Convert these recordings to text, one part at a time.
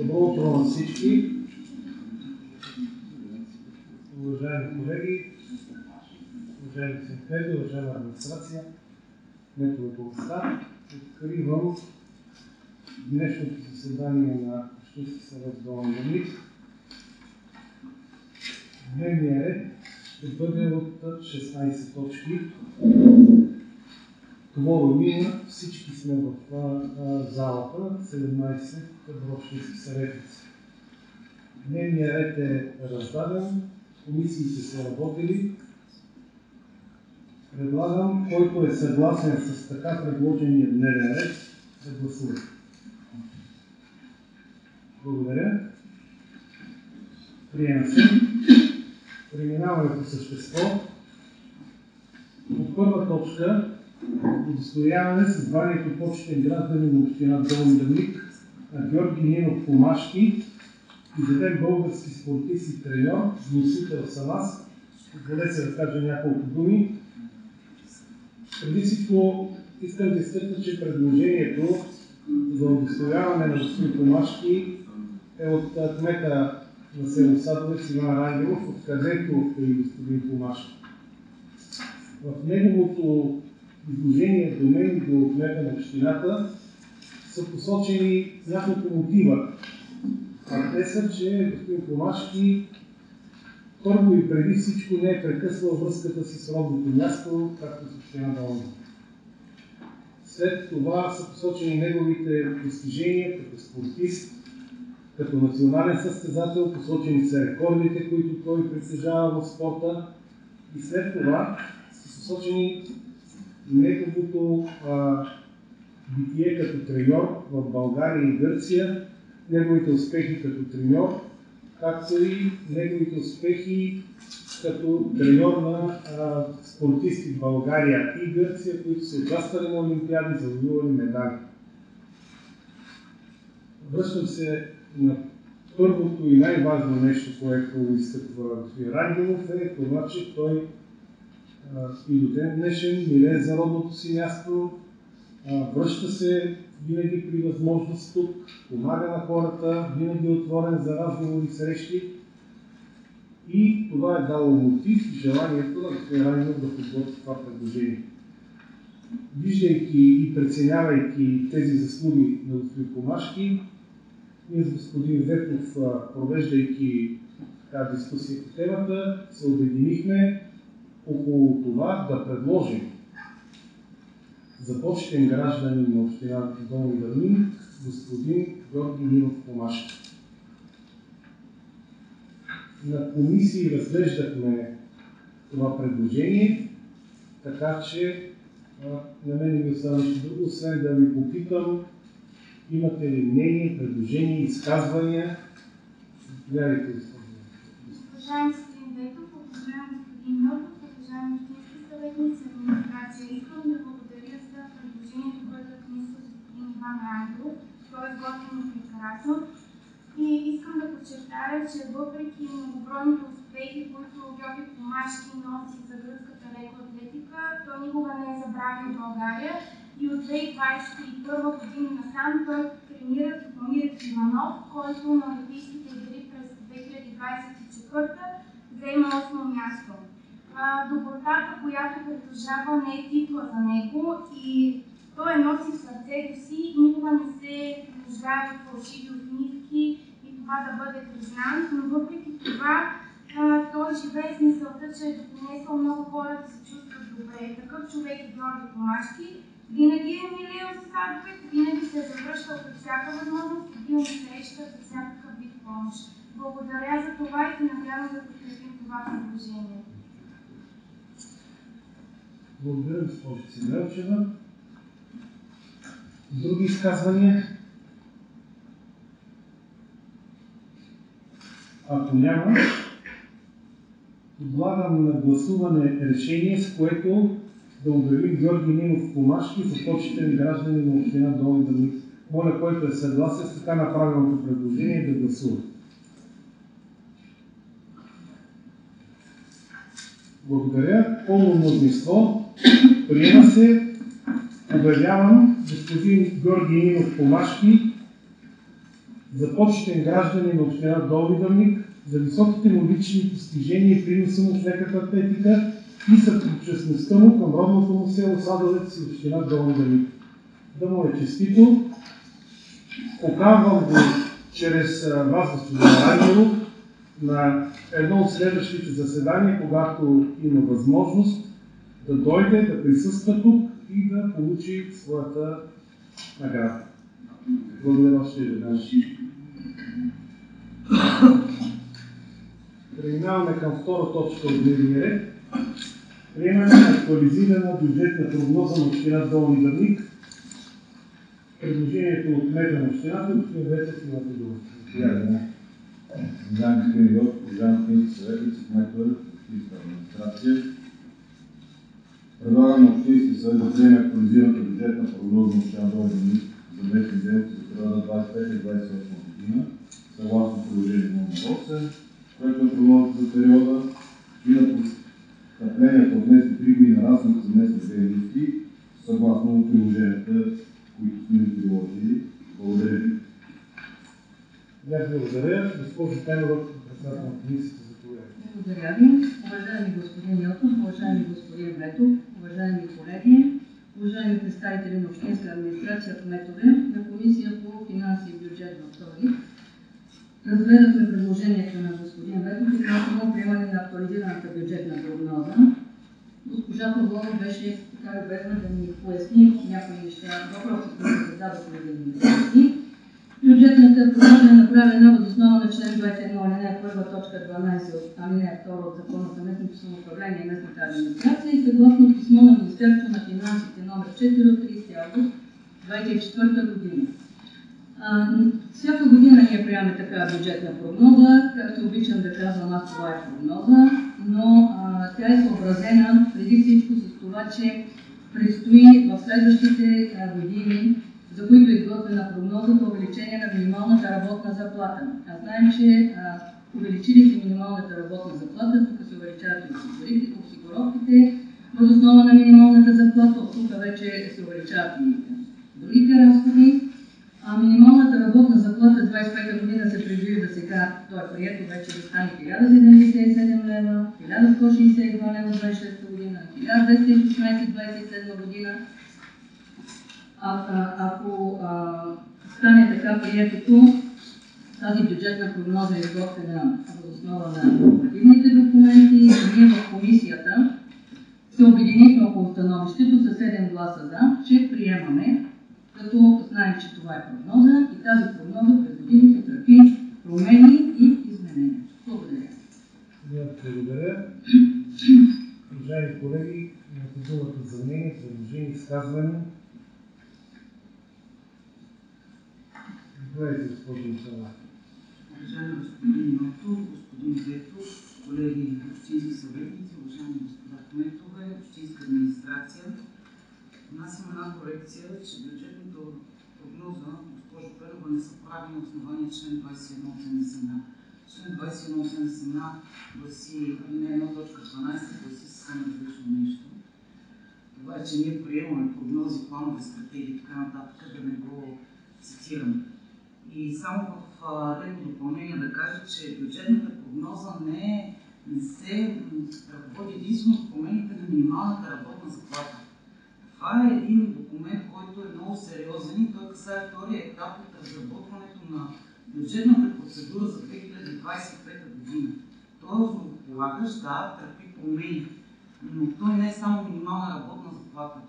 Добро утро на всички. Уважаеми колеги, уважаеми синхеди, уважаема администрация, кметове по места, откривам днешното заседание на Общински съвет Долни Дъбник. Дневният ред ще бъде от 16 точки. Кворум има, всички сме в залата, 17 общински съветници. Дневният ред е раздаден, комисиите са работили. Предлагам, който е съгласен с така предложения дневен ред, да гласува. Благодаря. Приема се. Преминаваме по същество. От първа точка удостояване с званието почетен гражданин на община Долни Дъбник на Георги Нинов Комашки, изведен български спортист и треньор, вносител съм аз. Позволете се да кажа няколко думи. Преди всичко искам да изтъкна, че предложението за удостояване на господин Комашки е от кмета на село Садовец Иван Рангелов, откъдето е и господин Комашки. В неговото изложение до мен и до кмета на общината са посочени няколко мотива. А те са, че господин Комашки първо и преди всичко не е прекъсвал връзката си с родното място, както с община Долни. След това са посочени неговите постижения като спортист, като национален състезател, посочени са рекордите, които той притежава в спорта, и след това са посочени неговото битие като треньор в България и Гърция, неговите успехи като треньор, както и неговите успехи като треньор на спортисти в България и Гърция, които са участвали на олимпиади, завоювали медали. Връщам се на първото и най-важно нещо, което изтъква господин Рангелов, е това, че той и до ден днешен милее за родното си място, връща се винаги при възможност тук, помага на хората, винаги е отворен за разговори и срещи. И това е дало мотив и желанието на господин Рангелов да подготви това предложение. Виждайки и преценявайки тези заслуги на господин Комашки, ние с господин Ветов, провеждайки дискусия по темата, се обединихме около това да предложим за почетен гражданин на община Долни Дъбник господин Георги Нинов Комашки. На комисии разглеждахме това предложение, така че на мен ми остава нещо друго, освен да ви попитам, имате ли мнение, предложения, изказвания? Заповядайте, Уважаеми господин Ветов, уважаеми господин Мълков, уважаеми общински съветници, администрация, искам да благодаря за предложението, което е внесъл господин Иван Рангелов. То е изготвено прекрасно. И искам да подчертая, че въпреки многобройните успехи, които Георги Комашки носи за гръцката лекоатлетика, той никога не е забравил България и от 2021 година насам той тренира Тихомир Иванов, който на Олимпийските игри през 2024 взема 8 място. Добротата, която притежава, не е титла за него и той е носи в сърцето си, никога не се нуждае от фалшиви усмивки и това да бъде признан, но въпреки това той живее с мисълта, че е допринесъл много хора да се чувстват добре. Такъв човек е Георги Комашки. Винаги е милеел за Садовец, винаги се е завръщал при всяка възможност и бил на среща за всякакъв вид помощ. Благодаря за това и се надявам да подкрепим това предложение. Благодаря, госпожо Симеонова. Други изказвания? Ако няма, подлагам на гласуване решение, с което да обявим Георги Нинов Комашки за почетен гражданин на община Долни Дъбник. Моля, който е съгласен с така направеното предложение, да гласува. Благодаря. Пълно мнозинство. Приема се. Обявявам господин Георги Нинов Комашки за почетен гражданин на община Долни Дъбник, за високите му лични постижения и приноса му в леката атлетика и съпричастността му към родното му село Садовец и община Долни Дъбник. Да му е честито. Поканвам го чрез вас, господин Ангелов, на едно от следващите заседания, когато има възможност да дойде, да присъства тук и да получи своята награда. Благодаря още веднъж. Преминаваме към втора точка от дневния ред. Приемане на актуализирана бюджетна прогноза на община Долни Дъбник. Предложението от кмета на общината, господин Вецев, имате дума. Уважаеми господин Йов, уважаеми господин съветници, кметове, общинска администрация. Предлагам на Общински съвет да приеме актуализираната бюджетна прогноза на община Долни Дъбник за 2009 за периода 25-28 година, съгласно приложение номер 8, което е прогнозата за периода и на постъпленията от местни приходи и нарастването за местни дейности, съгласно приложенията, които сме ви приложили. Благодаря ви. Благодаря. Госпожо Тенова, председател на комисията, заповядайте. Благодаря ви. Уважаеми господин Йотов, уважаеми господин Ветов, уважаеми колеги, уважаеми представители на общинска администрация, кметове на комисия по финанси и бюджет във вторник. Разгледахме предложението на господин Ветов относно приемане на актуализираната бюджетна прогноза. Госпожа Павлова беше така любезна да ни поясни някои неща, въпроси, които зададохме да ни поясни. Бюджетната прогноза е направена въз основа на член 21, алинея 1, точка 12 от алинея 2 от Закона за местното самоуправление и местната администрация и съгласно писмо на Министерството на финансите номер 4 от 30 август 2024 година. Всяка година ние приемаме така бюджетна прогноза, както обичам да казвам аз, това е прогноза, но тя е съобразена преди всичко с това, че предстои в следващите години, за които е изготвена прогнозата, увеличение на минималната работна заплата. Знаем, че увеличили се минималната работна заплата, тук се увеличават и осигуровките, въз основа на минималната заплата, от тук вече се увеличават и другите разходи. Минималната работна заплата 25-та година се предвижда сега, то е прието вече да стане 1077 лева, 1162 лева 26-та година, 1216 27 година. Ако стане така приетото, тази бюджетна прогноза е изготвена въз основа на нормативните документи, ние в комисията се обединихме около становището с 7 гласа за, че приемаме, като знаем, че това е прогноза и тази прогноза през годините търпи промени и изменения. Благодаря. Благодаря. Уважаеми колеги, имате думата за мнение, предложение, изказване. Заповядайте, госпожо Михайлова. Уважаеми господин Йотов, господин Ветов, колеги общински съветници, уважаеми господа кметове, общинска администрация. Внасям една корекция, че бюджетната прогноза, госпожо Пенова, не са прави на основание член 21.80. Член 21.80 гласи алинея 1, точка 12, гласи съвсем различно нещо. Това е, че ние приемаме прогнози, планове, стратегии и така нататък, да не го цитираме. И само в леко допълнение да кажа, че бюджетната прогноза не се ръководи единствено с промените на минималната работна заплата. Това е един документ, който е много сериозен и той касае втория етап от разработването на бюджетната процедура за 2025 година. Той е основополагащ, да, търпи промени, но той не е само минимална работна заплата.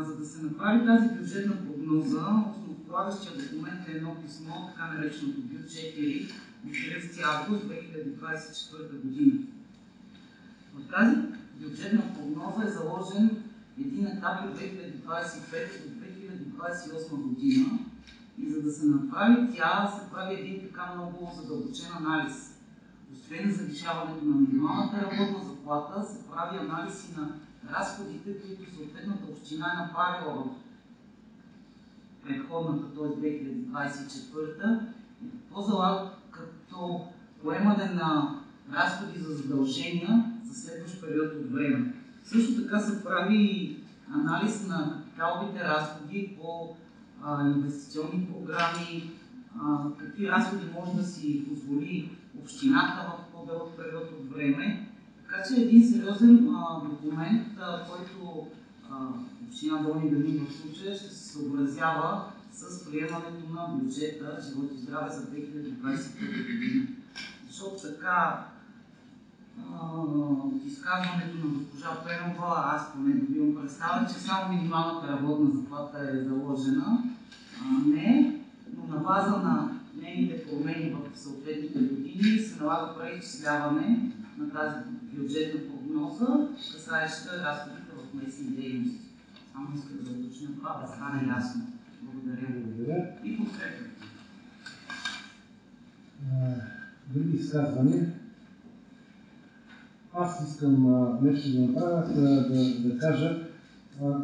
За да се направи тази бюджетна прогноза, основополагащия документ е едно писмо, така нареченото Бю 4 от 30 август 2024 година. В тази бюджетна прогноза е заложен един етап от 2025 до 2028 година и за да се направи тя, се прави един така много задълбочен анализ. Освен завишаването на минималната работна заплата, се прави анализ и на разходите, които съответната община е направила в предходната, т.е. 2024, и какво залага като поемане на разходи за задължения за следващ период от време. Също така се прави анализ на капиталовите разходи по инвестиционни програми, какви разходи може да си позволи общината в по-дълъг период от време. Така че един сериозен документ, който община Долни Дъбник в случая ще се съобразява с приемането на бюджета Живот и здраве за 2021 година. Защото така от изказването на госпожа Пенова, аз поне добивам представа, че само минималната работна заплата е заложена. Не, но на база на нейните промени в съответните години се налага преизчисляване на тази бюджетна прогноза, касаеща разходите в местни дейности. Само искам да уточня това, да стане ясно. Благодаря. И подкрепя. Други изказвания? Аз искам нещо да направя, да кажа.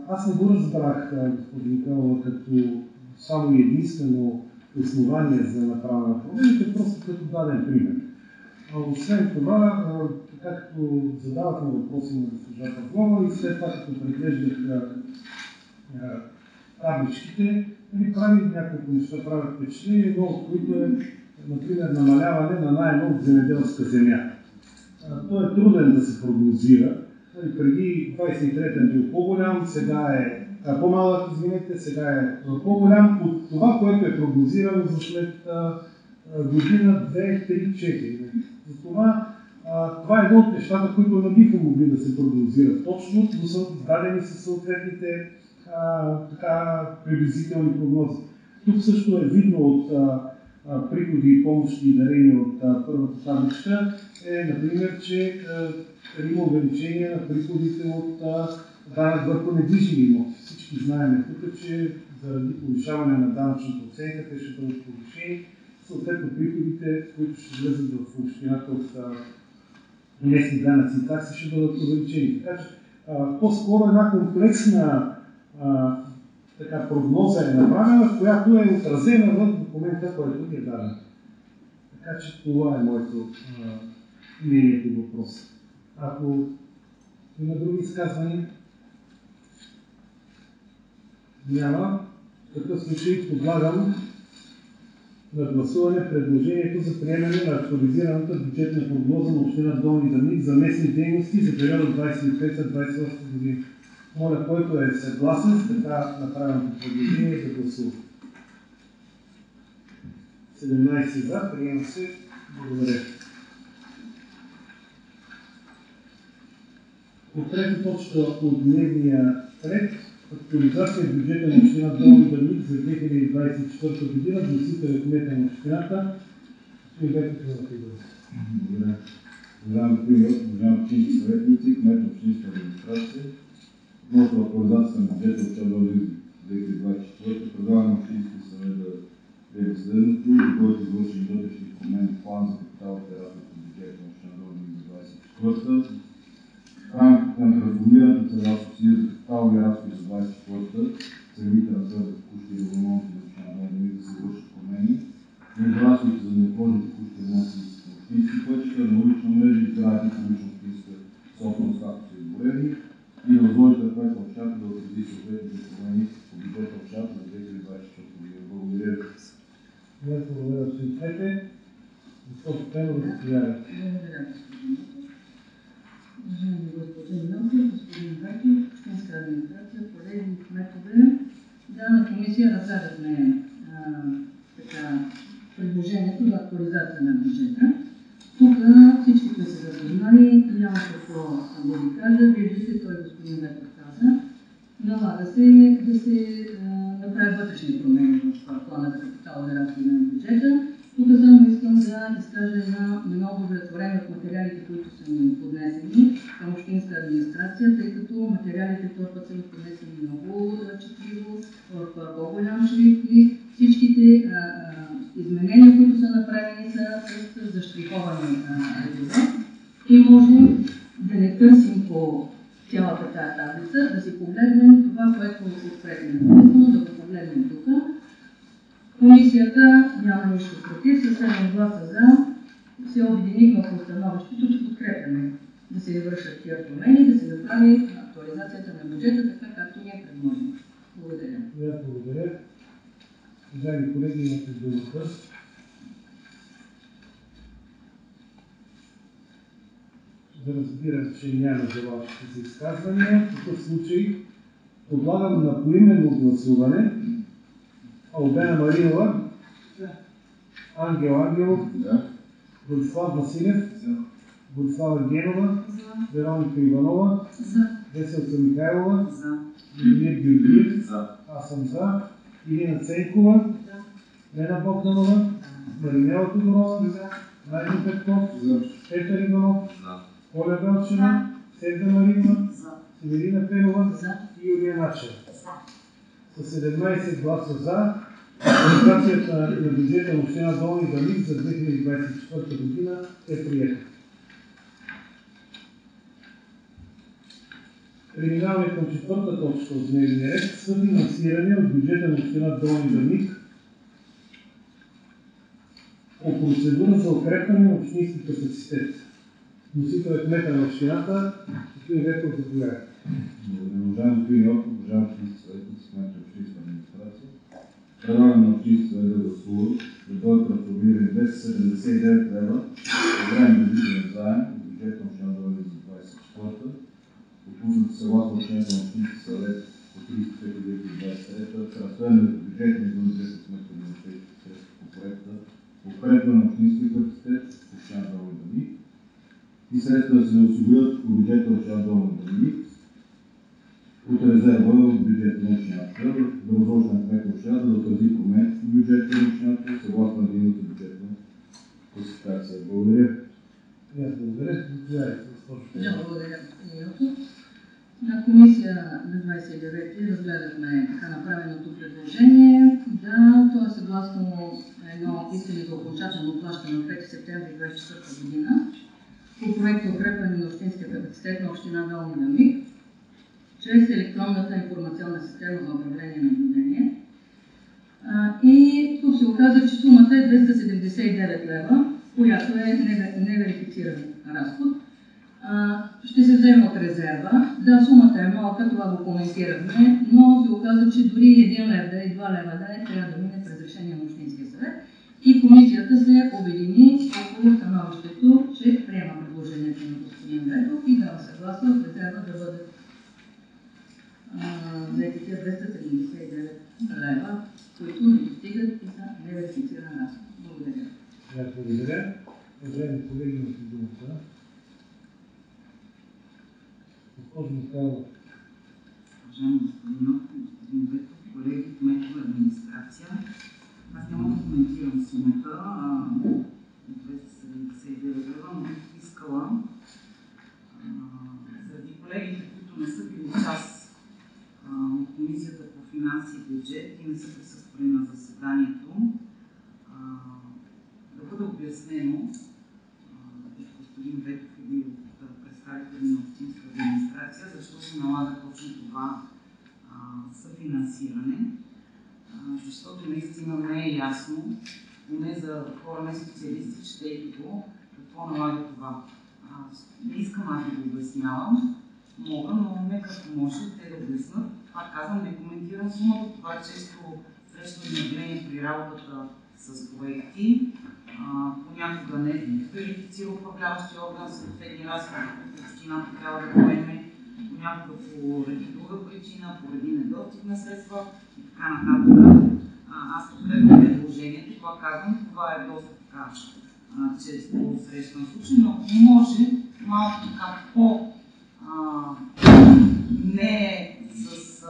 Аз не го разбрах, господин Калова, като само и единствено основание за направа на проблемите, просто като даден пример. Освен това, както задавахме въпроси на госпожа Павлова и след това като преглеждах табличките, прави няколко неща, правят впечатление, едно от които е, например, намаляване на найема от земеделска земя. Той е труден да се прогнозира. Преди 23-та е бил по-голям, сега е по-малък, извинете, сега е по-голям от това, което е прогнозирано за след година, 2, 3, 4. Затова това е едно от нещата, които не биха могли да се прогнозират точно, но са дадени със съответните приблизителни прогнози. Тук също е видно от приходи и помощи и дарения от първата табличка, например, че има увеличение на приходите от данък върху недвижими имоти. Всички знаем тук, че заради повишаване на данъчната оценка те ще бъдат повишени. Съответно приходите, които ще влезат в общината от местни данъци и такси, ще бъдат увеличени. Така че по-скоро една комплексна прогноза е направена, в която е отразена в документа, който ни е даден. Така че това е моето мнение по въпроса. Ако има други изказвания? Няма. В такъв случай подлагам на гласуване предложението за приемане на актуализираната бюджетна прогноза на община Долни Дъбник за местни дейности за периода 25-28 години. Моля, който е съгласен с така направеното предложение, да гласува. 17 за, приема се. Благодаря. По трета точка от дневния ред, актуализация в бюджета на община Долни Дъбник за 2024 година, вносител е кмета на общината. Благодаря. Уважаеми господин Йосиф, уважаеми общински съветници, кмет на общинска администрация, относно актуализацията на бюджета от община Долни 2024, предлагам на общински съвет да приеме следното, да бъдат извършени вътрешни промени в план за капиталните разходи по бюджета на община Долни за 2024. В рамките на трансформираната целева субсидия за капиталови разходи за 2024, целевите разходи за текущи и ремонти на община Долни да се извършат промени, между разходите за неотложни текущи ремонти на общински пътища, на улична мрежа и сгради на улична общинска собственост, както са изборени, и да възложите на кмета на общината да отрази съответните промени по бюджета на общината за 2024 година. Благодаря ви. Благодаря, господин Пете. Госпожо Пенова, заповядайте. Благодаря, господин Ятов. Уважаеми господин Йосиф, господин Ветов, общинска администрация, колеги, кметове. Да, на комисия разгледахме предложението за актуализация на бюджета. Тук всички сме се запознали, няма какво да ви кажа. Виждате, той господин Ветов каза. Налага се да се направи вътрешни промени в плана за капиталови разходи на бюджета. Тук само искам да изкажа едно удовлетворение от материалите, които са ми поднесени към общинска администрация, тъй като материалите този път са ми поднесени много четливо, в по-голям шрифт и всичките изменения, които са направени, са с заштриховани редове. И може да не търсим по цялата тази таблица, да си погледнем това, което отпред е написано, да го погледнем тук. Комисията няма нищо против, със 7 гласа за се обединихме по становището, че подкрепяме да се извършат тия промени, да се направи актуализацията на бюджета, така както ни е предложено. Благодаря. Благодаря. Уважаеми колеги, имате думата. Да разбирам, че няма желащи за изказвания. В такъв случай подлагам на поименно гласуване Албена Маринова, Ангел Ангелов, Борислав Василев, Борислава Генова, Вероника Иванова, Веселка Михайлова, Любомир Георгиев, аз съм за, Ирина Ценкова, Лена Богданова, Маринела Тодорова, Найден Петков, Петър Иванов, Оля Велчева, Седа Маринова, Северина Пенова и Юлия Начева. С 17 гласа за, актуализацията на бюджета на община Долни Дъбник за 2024 година е приета. Преминаваме към четвърта точка от дневния ред – съфинансиране от бюджета на община Долни Дъбник по процедура за укрепване на общински капацитет. Носител е кмета на общината, господин Ветов, заповядайте. Уважаеми господин Йотов, уважаеми общински съветници, кмет на общинска администрация, предлагам на общински съвет да гласуват да бъдат разпределени 279 лева програмен бюджетен заем от бюджета на община Долни за 24-та, отпуснати съгласно решението на общински съвет по 30.2023, трансферни за бюджетни за бюджетни сметки на европейските средства по проекта укрепване на общински капацитет в община Долни Дъбник и средства да се осигурят по бюджета на община Долни Дъбник от резерва от бюджета на общината, да възложи на кмета на общината да отрази промени в бюджета на общината съгласно на единната бюджетна класификация. Благодаря. Благодаря. Благодаря, господин Йотов. На комисия на 29 разгледахме така направеното предложение. Да, то е съгласно едно искане за окончателно плащане от 5 септември 2024 година по проекта укрепване на общинския капацитет на община Долни Дъбник чрез електронната информационна система за управление на наблюдение. И тук се оказа, че сумата е 279 лева, която е неверифициран разход. Ще се вземе от резерва. Да, сумата е малка, това го коментирахме, но се оказа, че дори 1 лев да е, 2 лева да е, трябва да мине през решение на Общинския съвет. И комисията се обедини около становището, че приема предложението на господин Ветов и дава съгласие от резерва да бъдат взетите 279 лева, които не достигат и са неверифициран разход. Благодаря. Благодаря. Уважаеми колеги, имате думата. Госпожо Михайлова. Уважаеми господин Йотов, господин Ветов, колеги, кметове, администрация. Аз няма да коментирам сумата 279 лева, но бих искала заради колегите, които не са били част от Комисията по финанси и бюджет и не са присъствали на заседанието, да бъде обяснено господин Ветов или от представители на общинска администрация, защо се налага точно това съфинансиране, защото наистина не е ясно, поне за хора не специалисти, четейки го, какво налага това. Не искам аз да го обяснявам, мога, но нека ако може те да обяснат. Пак казвам, не коментирам сумата, това често срещам явление при работата с проекти. Понякога не верифицира управляващия орган съответни разходи, които общината трябва да поеме, понякога поради друга причина, поради недостиг на средства и така нататък. Аз подкрепям предложението, това казвам, това е доста така често срещан случай, но ако може малко така не с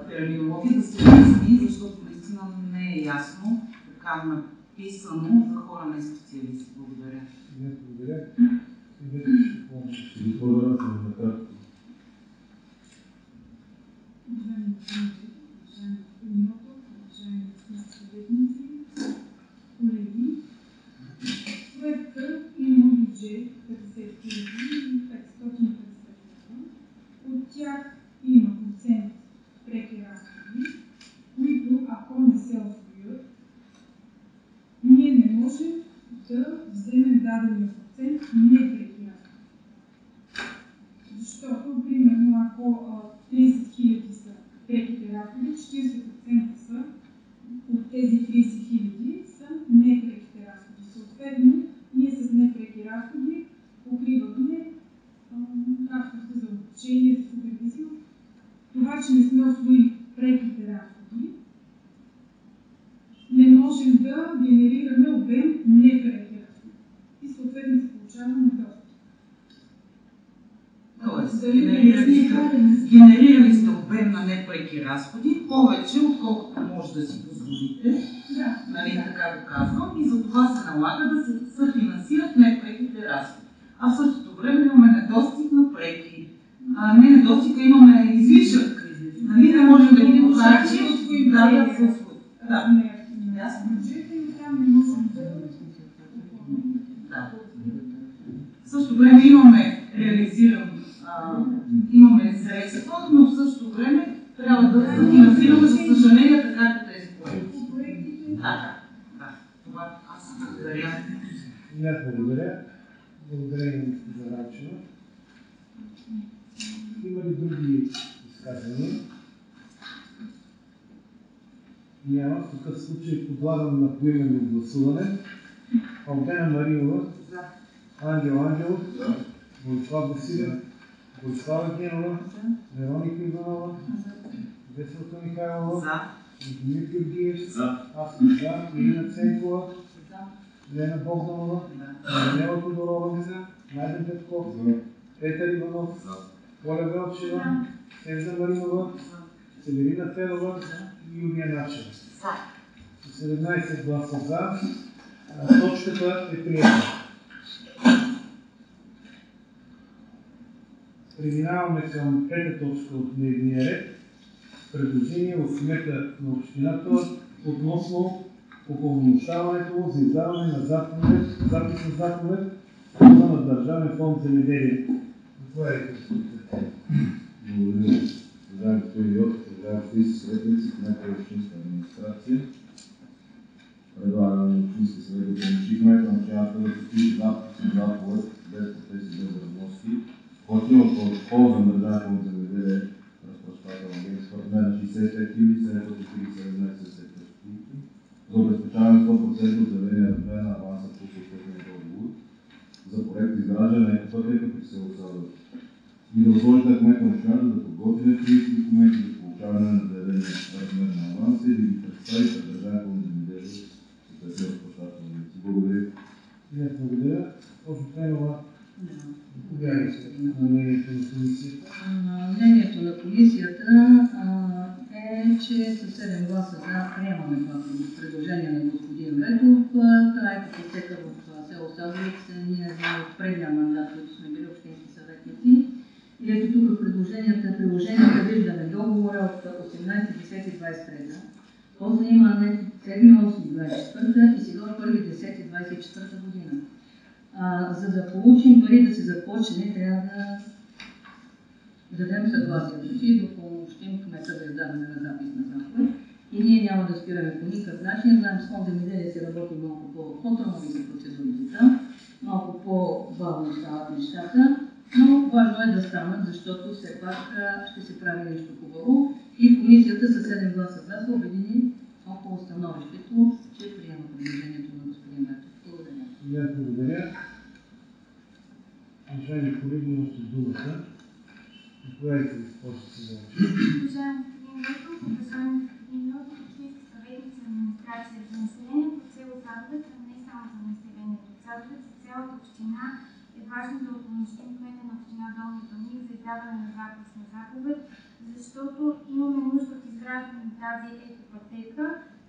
терминология да се обясни, защото наистина не е ясно така написано за хора не специалисти. Благодаря. Благодаря. Уважаеми господин Йотов, уважаеми съветници, колеги, проектът има бюджет 50 550 лева. От тях има процент преки разходи, които ако не се освоят, ние не можем да вземем дадения процент непреки разходи. Защото, примерно, ако 30 000 са преките разходи, 40% са от тези 30 Генерирали сте обем на непреки разходи, повече отколкото може да си позволите, нали, така го казвам, и за това се налага да се съфинансират непреките разходи. А в същото време имаме недостиг на преки. Не недостиг, а имаме излишък. Нали, не можем да ги похарчим. В същото време имаме реализиран, имаме средства, но в същото време трябва да финансираме със съжаление така като тези проекти. Това аз благодаря. И аз благодаря. Благодаря и на госпожа Рачева. Има ли други изказвания? Няма. В такъв случай подлагам на поименно гласуване. Албена Маринова. За. Ангел Ангелов. За. Владислав Василев. Борислава Генова. Вероника Иванова. Веселка Михайлова. За. Димит Георгиев. За. Аз съм за. Ирина Ценкова. За. Лена Богданова. Нела Тодорова. Найден Петков. Петър Иванов. Оля Велчева. Сеза Маринова. Северина Федова и Юлия Начева. С 17 гласа за. Точката е приета. Преминаваме към пета точка от дневния ред. Предложение от кмета на общината относно упълномощаването за издаване на заповед, запис на заповед на Държавен фонд земеделие. Заповядайте, господин. Благодаря. Уважаеми господин Йотов, уважаеми общински съветници, кмета на общинска администрация. Предлагаме на общински съвет да помощи кмета на общината да подпише запис на заповед без протести, без разноски. Платимо в полза на Държавен фонд земеделие, разплащателна агенция в размер на 65 747 стотинки за обезпечаване 100% от заявления размер на аванса по съответния договор за проект изграждане на пътека при село Садово. И да възложи на кмета на общината да подготви необходимите документи за получаване на заявления размер на аванса и да ги представи пред Държавен фонд земеделие съответния разплащателна агенция. Благодаря. Благодаря. Госпожо Пенова, заповядайте на мнението на комисията. Мнението на комисията е, че със 7 гласа за приемаме това предложение на господин Ветов. Тъй като тека в село Садовец, ние от предния мандат, които сме били общински съветници. И ето тук приложенията виждаме договора от 18.10.23. После има 7.8.24 и сега 1.10.24 година. За да получим пари да се започне, трябва да дадем съгласието си, да помощим кмета за издаване на запис на заповед. И ние няма да спираме по никакъв начин. Знаем, с фонд земеделие се работи малко по-труднови са процедурите, малко по-бавно стават нещата, но важно е да станат, защото все пак ще се прави нещо хубаво. И комисията с 7 гласа за се обедини около становището, че приема предложението на господин Ветов. Благодаря. И аз благодаря. Уважаеми колеги, имате думата. Заповядайте, госпожо Сидорова. Уважаеми господин Ветов, уважаеми господин Йотов, общински съветници на администрация за населението от село Садовец, а не само за населението от Садовец, за цялата община е важно да упълномощим кмета на община Долни Дъбник за издаване на запис на заповед, защото имаме нужда от изграждане на тази екопътека.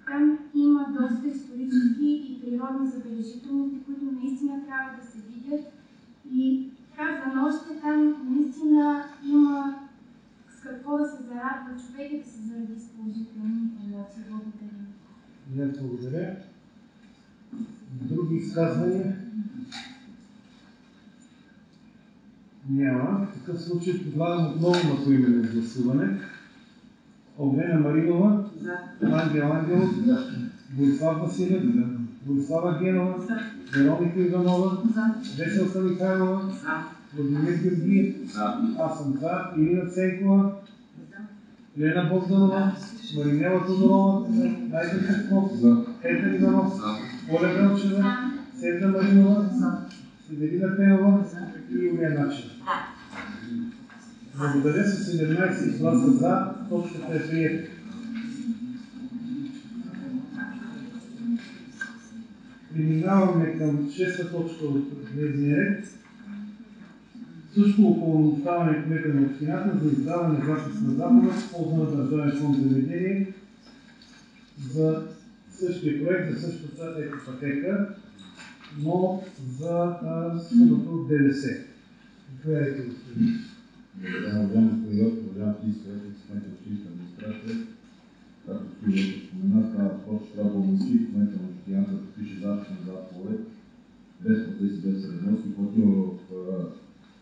Там има доста исторически и природни забележителности, които наистина трябва да се видят. И казвам още, там наистина има с какво да се зарадва човек и да се заради с положителни емоции. Благодаря. И аз благодаря. Други изказвания? Няма. В такъв случай подлагам отново на поименно гласуване. Албена Маринова. За. Ангел Ангелов. Борислав Василев. Борислава Генова. Вероника Иванова. Веселка Михайлова. Владимир Георгиев. Аз съм за. Ирина Ценкова. Лена Богданова. Маринела Тодорова. Найден Петков. Петър Иванов. Оля Велчева. Сеза Маринова. Северина Федова и Юлия Начева. Благодаря. С 17 гласа за, точката е приета. Преминаваме към 6-та точка от дневния ред. Също упълномощаване кмета на общината за издаване на записна заповед в полза на Държавен фонд земеделие за същия проект, за същата екопътека, но за сумата от ДДС. Заповядайте, господин. Уважаеми господин Йов, уважаеми кмета на общинска администрация, както господин Йов спомена, става въпрос, че трябва да помощи кмета на общината да подпише записна заповед без процеси, без разноски, който има в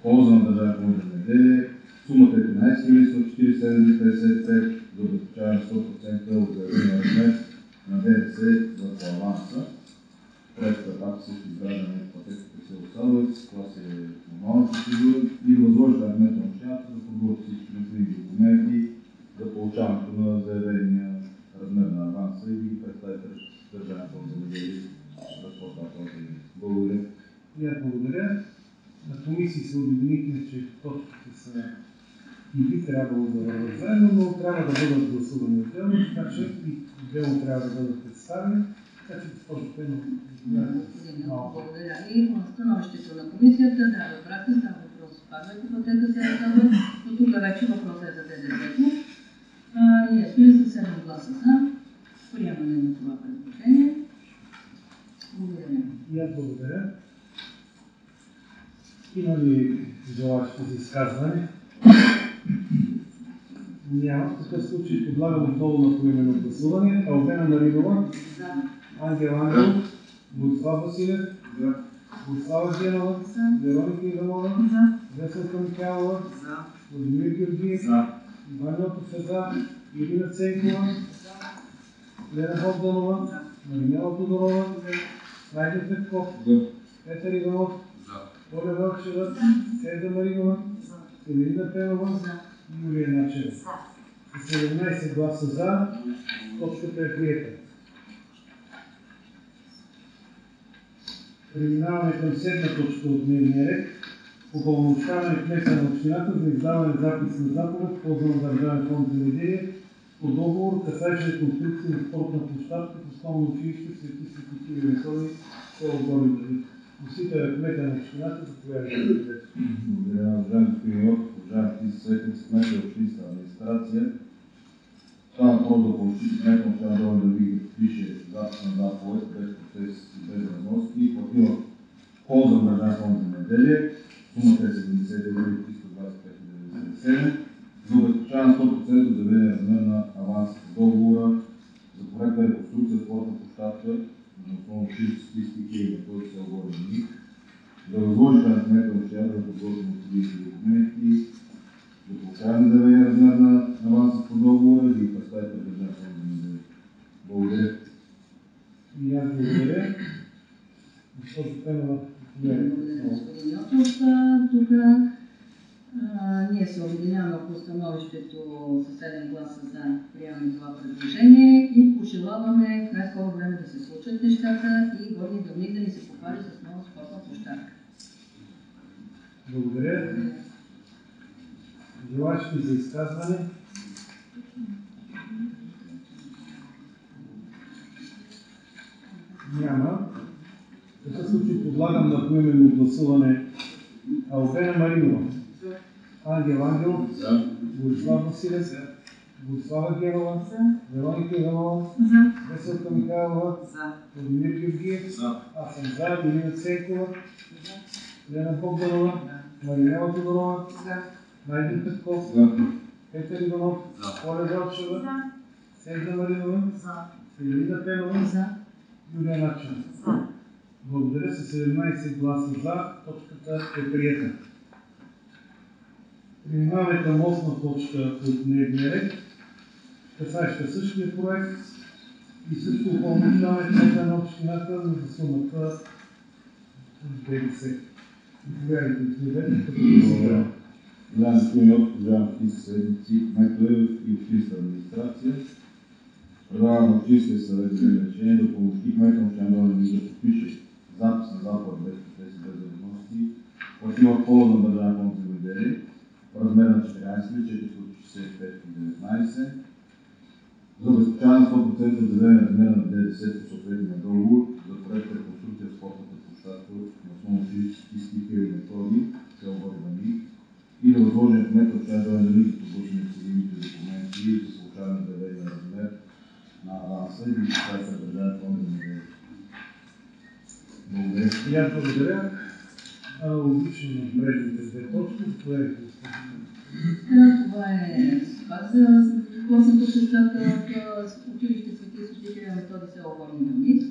полза на Държавен фонд земеделие. Сумата е 13 147,55 за обезпечаване 100% от заявения размер на ДДС за аванса. Проектът пак също изграждане на пътеката в село Садовец. Това си е нормална процедура и да възложи на кмета на общината да подготви всички необходими документи за получаването на заявения размер на аванса и да ги представи пред Държавен фонд земеделие за разплащателната дейност. Благодаря. И аз благодаря. На комисии се обединихме, че точките са и би трябвало да върват заедно, но трябва да бъдат гласувани отделно, така че и отделно трябва да бъдат представени. Така че госпожо Пено, благодаря. И по становището на комисията, да, разбрахте, става въпрос пак за ипотека се казва, но тук вече въпросът е за ДДС-то. Ние сме с 7 гласа за приемане на това предложение. Благодаря. И аз благодаря. Има ли желащи за изказване? Няма. В такъв случай подлагам отново на поименно гласуване. Албена Маринова. За. Ангел Ангелов. Борислав Василев. За. Борислава Женова. Вероника Иванова. Веселка Михайлова. Владимир Георгиев. Иван Йотов е за. Ирина Ценкова. Лена Богданова. Маринела Тодорова. Найден Петков. Петър Иванов. Оля Вълчева. Седа Маринова. Селина Пенова. Юлия Начева. С 17 гласа за, точката е приета. Преминаваме към седма точка от дневния ред. Упълномощаване кмета на общината за издаване записна заповед в полза на Държавен фонд земеделие по договор, касаещ реконструкция на спортна площадка в основно училище Свети Кирил и Методий, село Горни Дъбник. Носителят кмета на общината, заповядайте. Благодаря, уважаеми господин Йов, уважаеми съветници, кмета и общинска администрация. Става въпрос да получи кмета на общината да ви подпише записна заповед без процес и без разноски, платила в полза на Държавен фонд земеделие. Сумата е 79 325,97 за обезпечаване 100% от заявения размер на аванса по договора за проекта реконструкция в спортна площадка на основно училище Свети Кирил и Методий, село Горни Дъбник. Да възложи на кмета на общината да подготви необходимите документи за получаване на заявения размер на аванса по договора и да ги представи пред Държавен фонд земеделие. Благодаря. И аз благодаря. Госпожо Пенова, Благодаря, господин Йотов. Тук ние се обединяваме по становището с 7 гласа за приемане това предложение и пожелаваме в най-скоро време да се случат нещата и Горни Дъбник да ни се похвали с нова спортна площадка. благодаря. Желащи за изказване? Няма. В такъв случай подлагам на поименно гласуване Албена Маринова, Ангел Ангелов, Борислав Василев, Борислава Генова, Вероника Иванова, Веселка Михайлова, Владимир Георгиев, аз съм за, Ирина Ценкова, Лена Богданова, Маринела Тодорова, Найден Петков, Петър Иванов, Оля Вълчева, Седа Маринова, Селина Пенова, Юлия Начева. Благодаря, с 17 гласа за, точката е приета. Преминаваме към 8 точка от дневния ред, касаеща същия проект и също упълномощаване кмета на общината за сумата от ДДС. Заповядайте, господин като Уважаеми господин Йов, уважаеми общински съветници, кметове и общинска администрация, предлагам на Общинския съвет да вземе решение да помощи кмета на общината да ви подпише записна заповед без процеси, без разноски, платила в полза на Държавен фонд земеделие в размер на 14 465,19 за обезпечаване 100% от заявения размер на ДДС по съответния договор за проекта реконструкция в спортната площадка на основно училище Свети Кирил и Методий, село Горни Дъбник. и да възложи на кмета община Долни Дъбник да подготви необходимите документи за получаване на заведения размер на аванса и това е съдържание фонд за земеделие. Благодаря. И аз благодаря. Аналогично на предните две точки, заповядайте. Това е пак за класната площадка в училище Свети Светителя Методи село Горни Дъбник.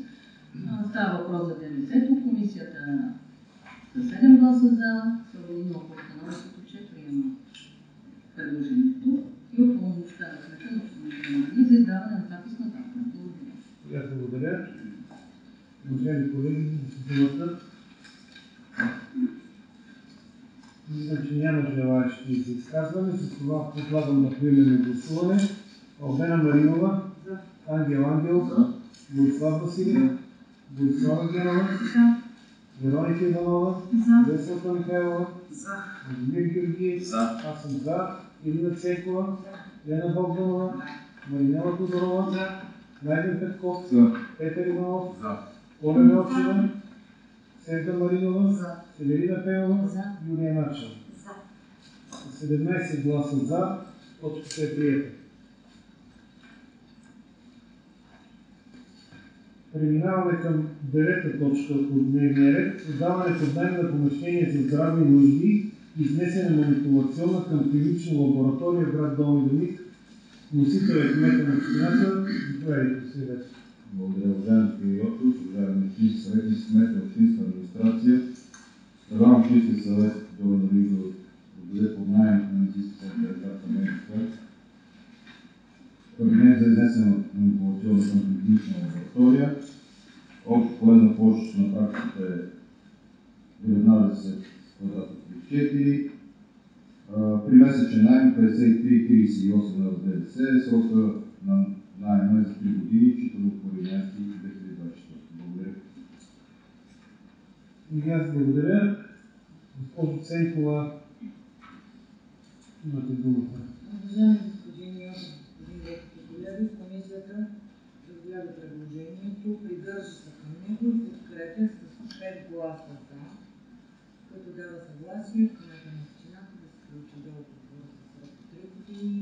Става въпрос за ДНС-то. Комисията с 7 гласа за, съводимо по становището, че приема предложението и упълномощава кмета на общината за издаване на записна карта. Благодаря. И аз благодаря. Уважаеми колеги, думата. Виждам, че няма желаящи за изказване, затова предлагам на поименно гласуване. Албена Маринова, Ангел Ангелов, Борислав Василев, Борислава Генова, Вероника Иванова, Веселка Михайлова, Владимир Георгиев, аз съм за, Илина Цекова, Лена Богданова, Маринела Тодорова, Найден Петков, Петър Иванов, Оля Велчева, Седа Маринова, Селерина Пенова, Юлия Начева. 17 гласа за, точката е приета. Преминаваме към 9-та точка от дневния ред. Създаване под наем на помещение за здравни нужди, изнесена манипулационна към клинична лаборатория в град Долни Дъбник. Носител е кмета на общината. Заповядайте, свидетел. Благодаря, уважаеми господин Йотов, уважаеми общински съветници, кмет на общинска администрация. Предлагам общинския съвет Долни Дъбник да отдаде под наем на медицински център град Медика кабинет за изнесена манипулационна към клинична лаборатория. Общо полезна площ на практиката е 19 квадрата плюс 4. При месечен найем 53,38 лв. с ДДС. Срока на найема е за 3 години, считано от 1 януари 2024. Благодаря. И аз благодаря. Госпожо Ценкова, имате думата. Уважаеми господин Йосиф, господин Леките колеги, комисията разгледа предложението, придържа се към него и подкрепя с 5 гласа за, който дава съгласие кмета на общината да се включи договор за срок от 3 години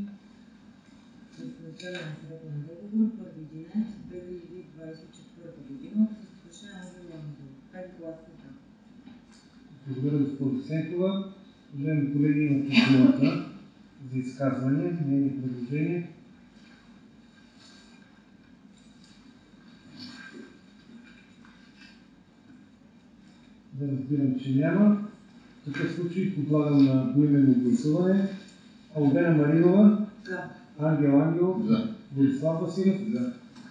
с начален срок на договор 1.11.2024 година с изключение за Лондон. 5 гласа за. Благодаря, госпожо Ценкова. Уважаеми колеги, имате думата за изказвания, мнение и предложения. Да, разбирам, че няма. В такъв случай подлагам на поименно гласуване. Албена Маринова, Ангел Ангелов, Борислав Василев,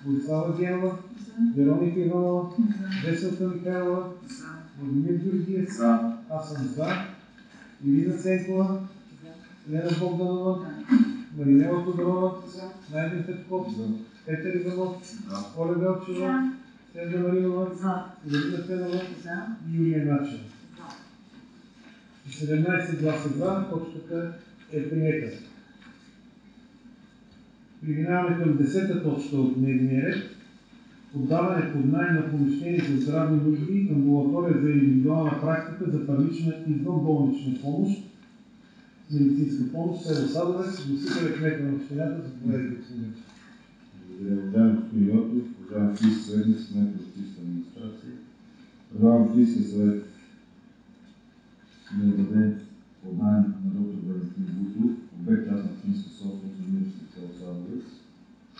Борислава Генова, Вероника Иванова, Веселка Михайлова, Владимир Георгиев, аз съм за, Илина Ценкова, Лена Богданова, Маринела Тодорова, Найден Петков, Петър Иванов, Оля Велчева, Седа Маринова, Селерина Пенова и Юлия Начева. 17 гласа за, точката е приета. Преминаваме към 10-та точка от дневния ред. Отдаване под наем на помещение за здравни нужди, амбулатория за индивидуална практика за първична извънболнична помощ, медицинска помощ, село Садовец, носител е кмета на общината, заповядайте, господин. Благодаря, уважаеми господин Йотов, уважаеми общински съветници, кмет на общинска администрация. Предлагам общинския съвет да даде под наем на доктор Валентин Бутов, обект частна общинска собственост, намираща в село Садовец,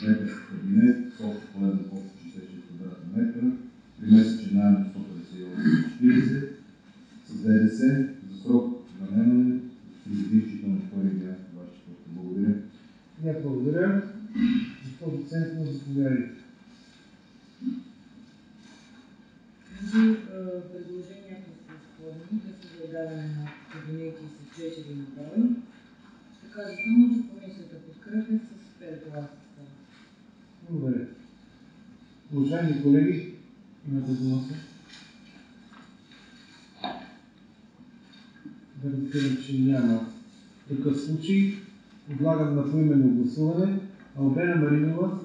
лекарски кабинет с общо полезна площ 66 квадратни метра, при месечен наем 158,40 с ДДС за срок на наемане и считано от 1 януари 2024. Благодаря. Я благодаря. Госпожо Ценкова, заповядайте. Предложението са сходни, те са за отдаване на кабинети с 4 на брой. Ще кажа само, че комисията подкрепя с 5 гласа. Благодаря. Уважаеми колеги, имате думата. Да разбирам, че няма такъв случай. Подлагам на поименно гласуване. Албена Маринова,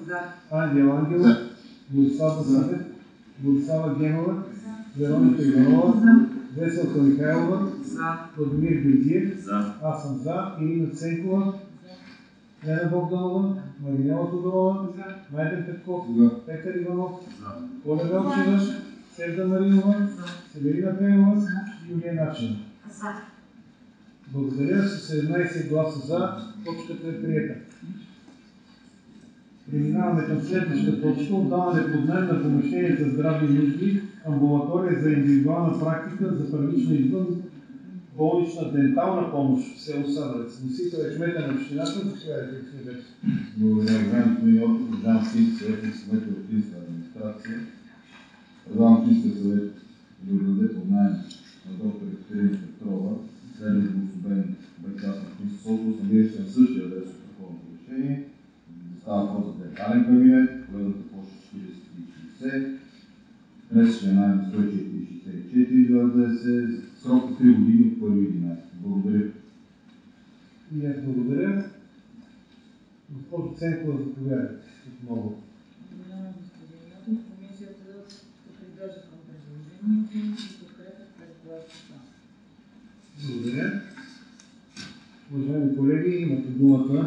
Ангел Ангелов, Борислав Василев, Борислава Генова, Вероника Иванова, Веселка Михайлова, За. Владимир Георгиев, За. аз съм за, Ирина Ценкова, Лена Богданова, Маринела Тодорова, Найден Петков, Петър Иванов, Оля Велчева, Седа Маринова, Северина Пенова, Юлия Начина. Благодаря. С 17 гласа за, точката е приета. Преминаваме към следващата точка. Отдаване под наем на помещение за здравни нужди, амбулатория за индивидуална практика за първична извън болнична дентална помощ в село Садовец. Носител е кмета на общината. Заповядайте, господин Беков. Благодаря, уважаеми господин Йотов, уважаеми общински съветник, съвети от общинска администрация. Предлагам общинския съвет да отдаде под наем на доктор Екатерина Петрова, следен обособен частна общинска собственост, намираща на същия адрес от такова помещение. Става въпрос за дентален кабинет, поредната площа 40 и 60, месечния наем 164,60, срок от 3 години от 1.11. Благодаря. И аз благодаря. Госпожо Ценкова, заповядайте отново. Уважаеми господин Йотов, комисията се придържа към предложението и подкрепя пред гласата. Благодаря. Уважаеми колеги, имате думата.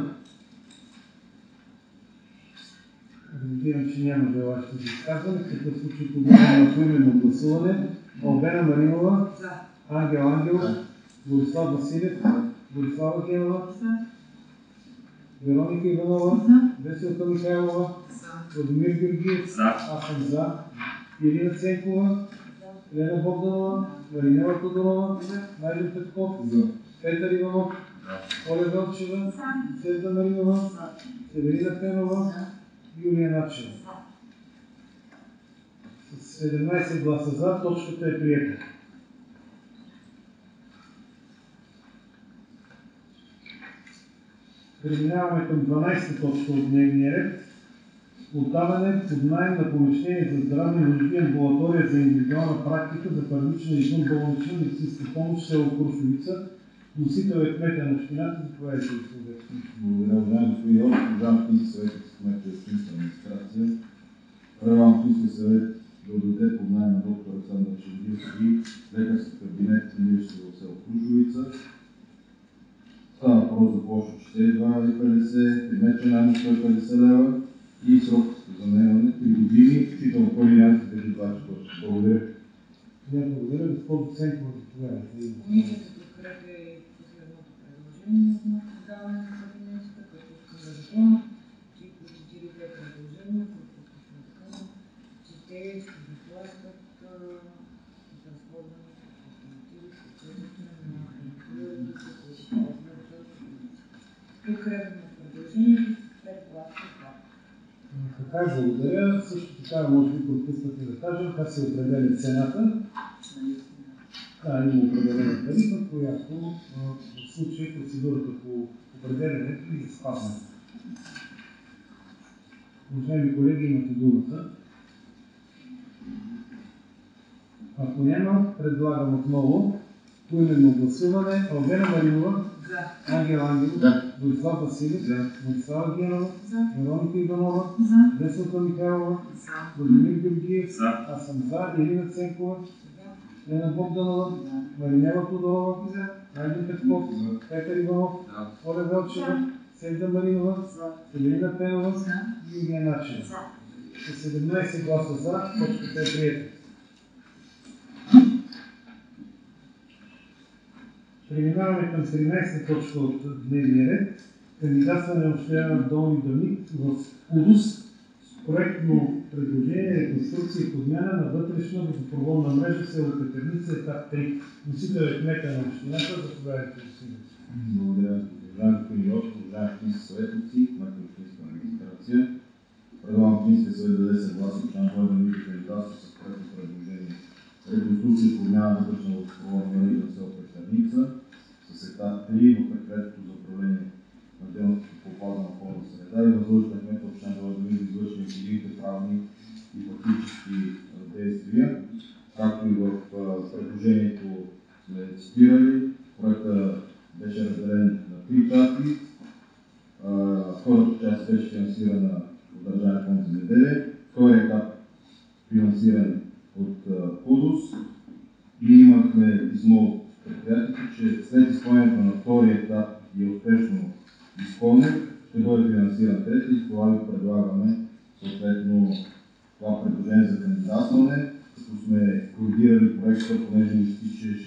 Разбирам, че няма желащи за изказване. В такъв случай подлагам на поименно гласуване. Албена Маринова, Ангел Ангелов, Борислав Василев, Борислава Генова, Вероника Иванова, Веселка Михайлова, Владимир Георгиев, аз съм за, Ирина Ценкова, Лена Богданова, Маринела Тодорова, Найден Петков, Петър Иванов, Оля Велчева, Седа Маринова, Северина Пенова, Юлия Начина. С 17 гласа за, точката е приета. Преминаваме към 12 точка от дневния ред. Отдаване под наем на помещение за здравни нужди, амбулатория за индивидуална практика за първична и извънболнична медицинска помощ, село Крушовица. Носител е кмета на общината. Заповядайте, господин Беков. Благодаря, уважаеми господин Йотов, уважаеми общински съветник, кмета и общинска администрация. Предлагам общинския съвет да отдаде под наем на доктор Александър Шевдиев и лекарски кабинет, намиращ се в село Крушовица. Става въпрос за площа 42,50, примечен наем 150 лева и срок за наемане 3 години, включително по-11 2024. Благодаря. Благодаря, госпожо Ценкова, заповядайте. Комисията подкрепя и последното предложение на създаване на кабинетите, като искам да допълня, че по 4-те предложения, които искам да кажа, че те ще заплащат изразходването в автомативи, съответствие на инфлуенцията, които ползват подкрепяме предложението с 5 гласа за. Така, благодаря. Също така, може би пропуснахме да кажем как се определя цената. Да, има определена тарифа, която в случай процедурата по определянето и за спазването. Уважаеми колеги, имате думата. Ако няма, предлагам отново поименно гласуване. Албена Маринова, Ангел Ангелов, Борислав Василев, Борислава Генова, Вероника Иванова, Веселка Михайлова, Владимир Георгиев, аз съм за, Ирина Ценкова, Лена Богданова, Маринела Тодорова, Найден Петков, Петър Иванов, Оля Велчева, Седа Маринова, Северина Пенова, Юлия Начина. С 17 гласа за, точката е приета. Преминаваме към 13 точка от дневния ред. Кандидатстване на община на Долни Дъвник в УДУС с проектно предложение, реконструкция и подмяна на вътрешна водопроводна мрежа в село Петерница, етап 3. Носител е кмета на общината. Заповядайте, господин. Благодаря, уважаеми господин Йотов, уважаеми общински съветници, кмета на общинска администрация. Предлагам общинския съвет да даде съгласие по член 2 на кандидатство с проектно предложение. Реконструкция и подмяна на вътрешна водопроводна мрежа на село Петерница с етап 3 в предприятието за управление на дейностите по опазване на околната среда и възложда на кмета община Долни Дъвник да извърши необходимите правни и фактически действия, както и в предложението сме цитирали. Проектът беше разделен на 3 части. Втората част беше финансирана от Държавен фонд за земеделие, втория етап финансиран от ПУДУС и имахме писмо от предприятието, че след изпълнението на втория етап и успешно изпълнен, ще бъде финансиран трети и това ви предлагаме съответно това предложение за кандидатстване, като сме коригирали проекта, понеже изтичат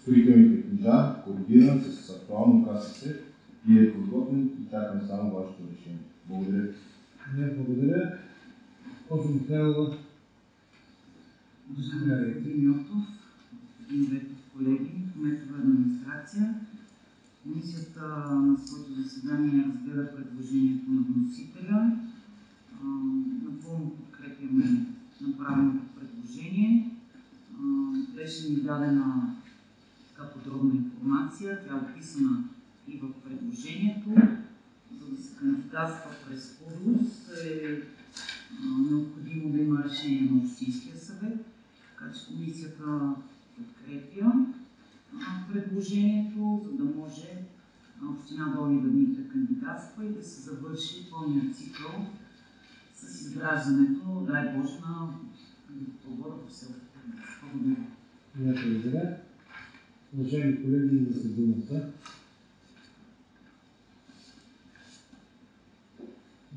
строителните книжа, коригиран с актуално КСС и е подготвен и чакаме само вашето решение. Благодаря. Не, благодаря. Госпожо Михайлова. Уважаеми господин Йотов, господин Ветов, колеги, кметове администрация, комисията на своето заседание разгледа предложението на вносителя. Напълно подкрепяме направеното предложение. Беше ни дадена така подробна информация, тя е описана и в предложението. За да се кандидатства през ПУДОС е необходимо да има решение на Общинския съвет, така че комисията подкрепя предложението, за да може Община Долни Дъбник да кандидатства и да се завърши пълният цикъл с изграждането, дай Боже, на водопровода в селото. Благодаря. Благодаря. Уважаеми колеги, имате думата.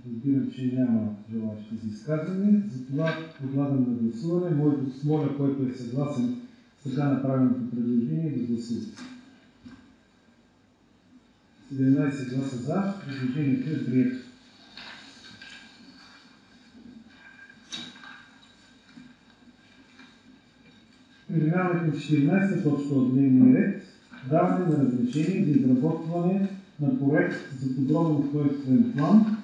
Разбирам, че няма желащи за изказване. Затова подлагам на гласуване. Моля, който е съгласен с така направеното предложение, да гласува. 17 гласа за, предложението е прието. Преминаваме към 14 точка от дневния ред. Даване на разрешение за изработване на проект за подробен устройствен план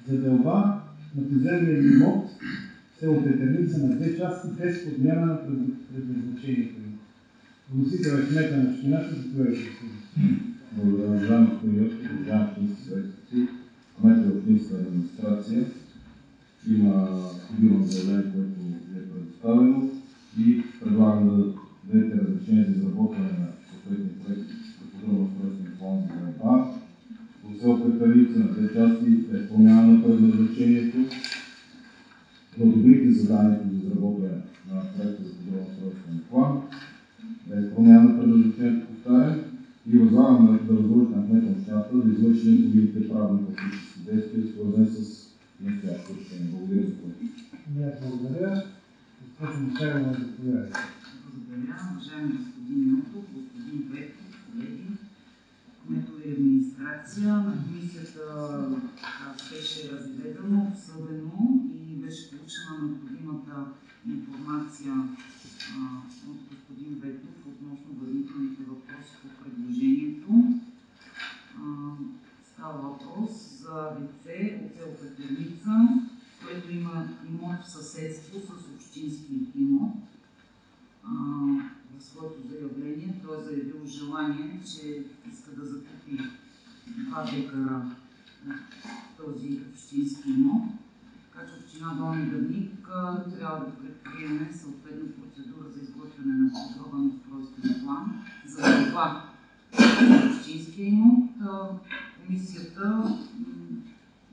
за делба на поземлен имот в село Петерница на две части без подмяна на предназначението им. Вносител е кмета на общината, заповядайте. Благодаря, уважаеми господин Йотов, уважаеми общински съветници, кметове общинска администрация. Има стабилно заявление, което ви е предоставено и предлагам да дадете разрешение за изработване на съответния проект за подробен устройствен план за делба по село Петерница на две части без промяна на предназначението. Да одобрите заданието за изработване на проекта за подробен устройствен план без промяна на предназначението, повтарям, и възлагам да възложите на кмета на общината да извърши необходимите правно-фактически действия, свързани с настоящото решение. Благодаря за това. Благодаря. Госпожо Михайлова, заповядайте. Благодаря, уважаеми господин Йотов, господин Ветов, колеги, кметове и администрация. На комисията беше разгледано, обсъдено и беше получена необходимата информация от господин Ветов относно възникналите въпроси по предложението. Става въпрос за лице от село Петерница, което има имот в съседство с общински имот. В своето заявление той е заявил желание, че иска да закупи 2 декара от този общински имот. Така че община Долни Дъбник трябва да предприеме съответна процедура за изготвяне на подробен устройствен план за делба на общинския имот. Комисията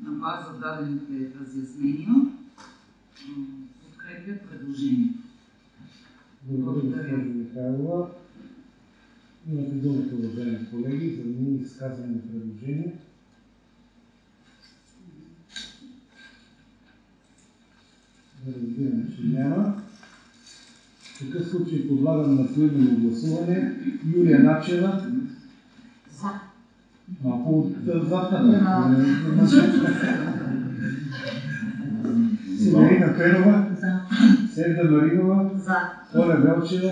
на база дадените разяснения подкрепя предложението. Благодаря, госпожо Михайлова. Имате думата, уважаеми колеги, за мини изказване на предложение. Разбирам, че няма. В такъв случай подлагам на поименно гласуване Юлия Начева. За. Малко от задната. Северина Пенова. За. Седа Маринова. За. Оля Велчева.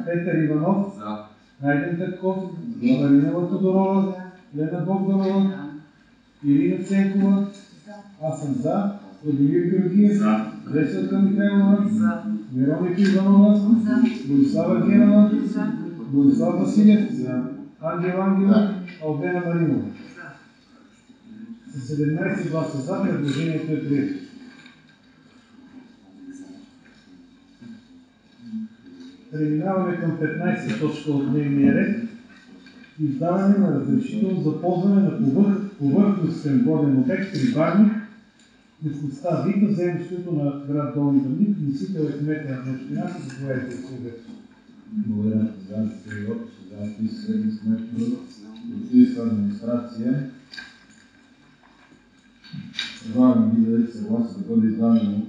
Петър Иванов. За. Найден Петков. Маринова Тодорова. Лена Богданова. Ирина Ценкова. Аз съм за. Владимир Георгиев. За. Веселка Михайлова. За. Вероника Иванова. За. Борислава Генова. За. Борислав Василев. Ангел Ангелов. Албена Маринова. С 17 гласа за, предложението е прието. Преминаваме към 15 точка от дневния ред. Издаване на разрешително за ползване на повърхностен воден обект Рибарник, местността Вита, землището на град Долни Дъбник. Вносител е кмета на общината. Заповядайте, Благодаря на създаването период, създаването и средни сметки, общинска администрация. Предлагам ви да дадете съгласие да бъде издадено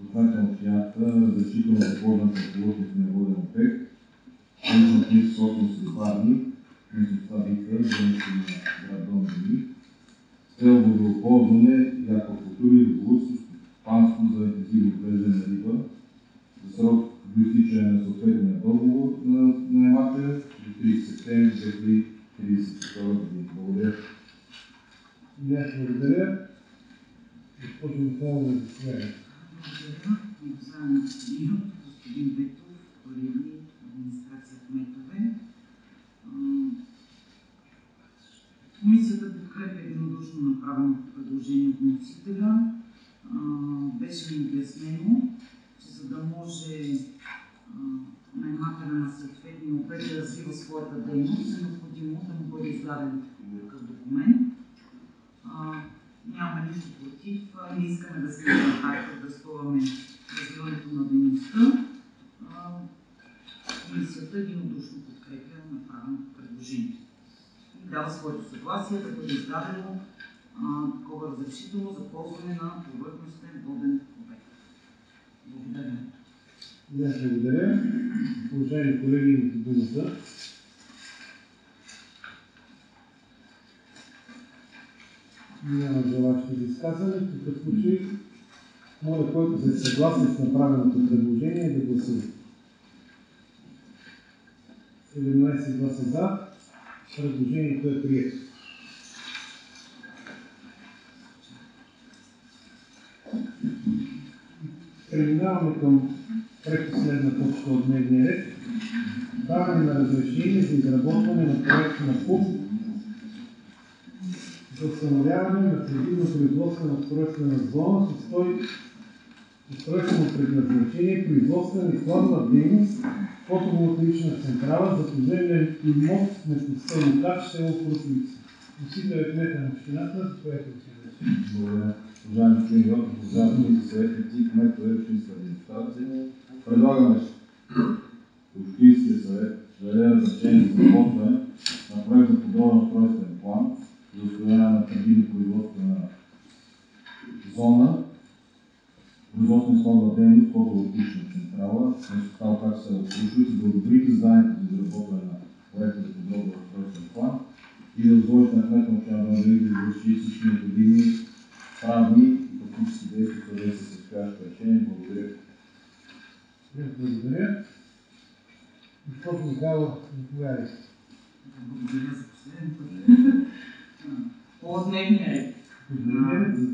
от кмета на общината разрешително за ползването на полутния воден обект, който на собственост рибарни, местността Витва, землище на град Долни Дъбник, с цел водоползване и аквакултури, риболовство, стопанство за интензивно отглеждане на риба, за срок до изтичане на съответния договор на наемателя до 30 септември 2032 година. Благодаря. И аз благодаря. Госпожо Михайлова, заповядайте. Благодаря. Уважаеми господин Ветов, колеги, администрация, кметове. Комисията подкрепя единодушно направеното предложение от вносителя. Беше ми обяснено, че за да може наемателя на съответния обект да развива своята дейност, е необходимо да му бъде издаден такъв документ. Няма нищо против, не искаме да сме да спъваме развиването на дейността. Комисията единодушно подкрепя направеното предложение и дава своето съгласие да бъде издадено такова разрешително за ползване на повърхностен воден обект. Благодаря. И аз благодаря. Уважаеми колеги, имате думата. Няма желащи за изказване. В такъв случай, моля, който да е съгласен с направеното предложение, да гласува. 17 гласа за. Предложението е прието. Преминаваме към предпоследна точка от дневния ред. Даване на разрешение за изработване на проект на ПУП за установяване на предвидно производствена устройствена зона с устройствено предназначение, производствена и складова дейност, фотоволтаична централа за поземлен имот в местността Лукач, село Крушовица. Носител е кмета на общината, за което се реши. Благодаря. Уважаеми господин Йотов, уважаеми съветници, кметове, общинска администрация, предлагаме Общинския съвет да даде разрешение за изработване на проект за подробен устройствен план за установяване на предвидно производствена зона, производствена складова дейност, фотоволтаична централа, местността Лукач, село Крушовица, да одобри заданието за изработване на проекта за подробен устройствен план и да възложи на кмета на община Долни Дъбник да извърши всички необходими правни и фактически действия в съответствие с настоящото решение. Благодаря. Благодаря. Госпожо Михайлова, заповядайте. Благодаря за последното. По дневния ред.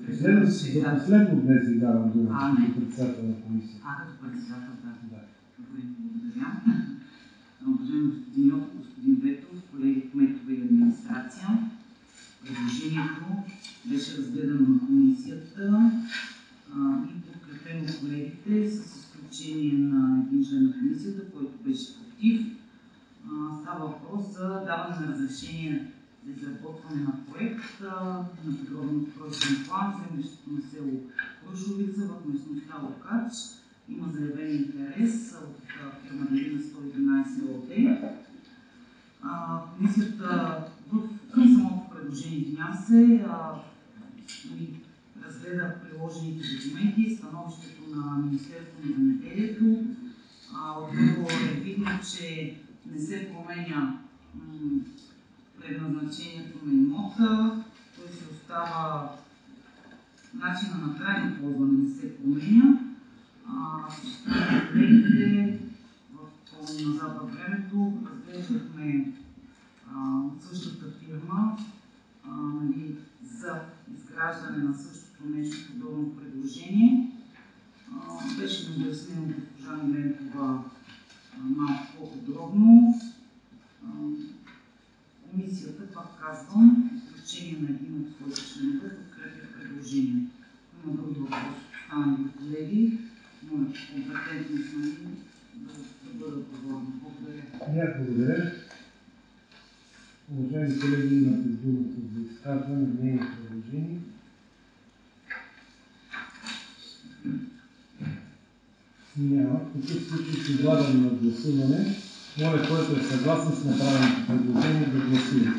За последно днес ви давам думата като председател на комисията. Като председател, да. Да. Добре, благодаря. Уважаеми господин Йотов, господин Ветов, колеги кметове и администрация, предложението беше разгледано на комисията и подкрепено от колегите, с изключение на един член на комисията, който беше против. Става въпрос за даване на разрешение за изработване на проект на подробен устройствен план в землището на село Крушовица в местността Лукач. Има заявен интерес от фирма Делина 111 ОД. Комисията към самото предложение, извинявам се, разгледа приложените документи, становището на Министерството на земеделието. От него е видно, че не се променя предназначението на имота, той си остава начина на крайно ползване, не се променя. Колегите назад във времето разглеждахме от същата фирма за изграждане на същото нещо, подобно предложение. Беше ми обяснено от госпожа Миленкова малко по-подробно. Комисията, пак казвам, изключение на един от своите членове, подкрепя предложение. Има други въпроси, останали колеги, моля компетентност на ние да бъдат отговорни. Благодаря. И аз благодаря. Уважаеми колеги, имате думата за изказване на нейни предложения. Няма. В такъв случай предлагам на гласуване. Моля, който е съгласен с направеното предложение, да гласува.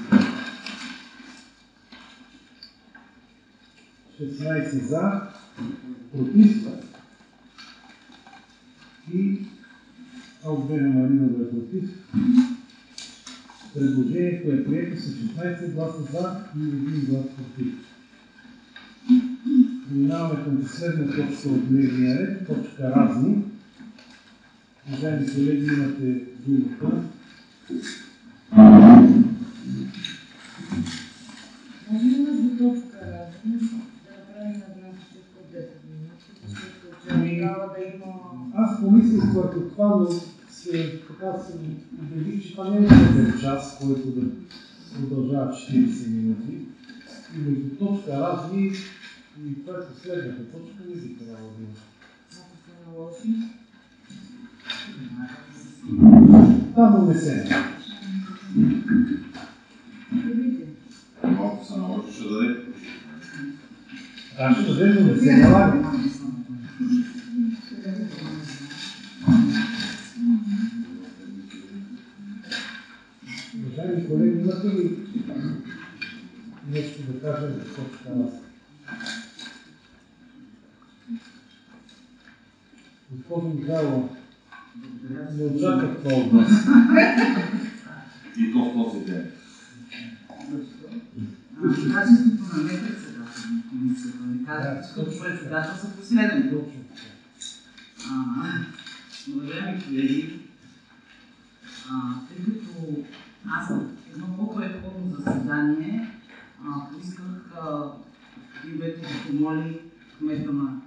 16 за, против и Албена Маринова е против. Предложението е прието с 16 гласа за и 1 глас против. Минаваме към последна точка от дневния ред, точка разни. Уважаеми колеги, имате думата. Може ли на точка разни да направим една почивка от 10 минути, защото трябва да има... Аз помислих върху това, но така се убедих, че това не е един час, който да продължава 40 минути. И между точка разни и това е последната точка, не би трябвало да има. Ако се наложи. Там не се. Малко се наложи, ще даде. Ще даде, но не се налага. Уважаеми колеги, имате ли нещо да кажем за точка разни? Госпожо Михайлова, не очаквах това от вас. И то в този ден. Качеството на председател на комисията ми казва, че председател са последен. Уважаеми колеги, тъй като аз едно по-предходно заседание поисках господин Ветов да помоли кмета на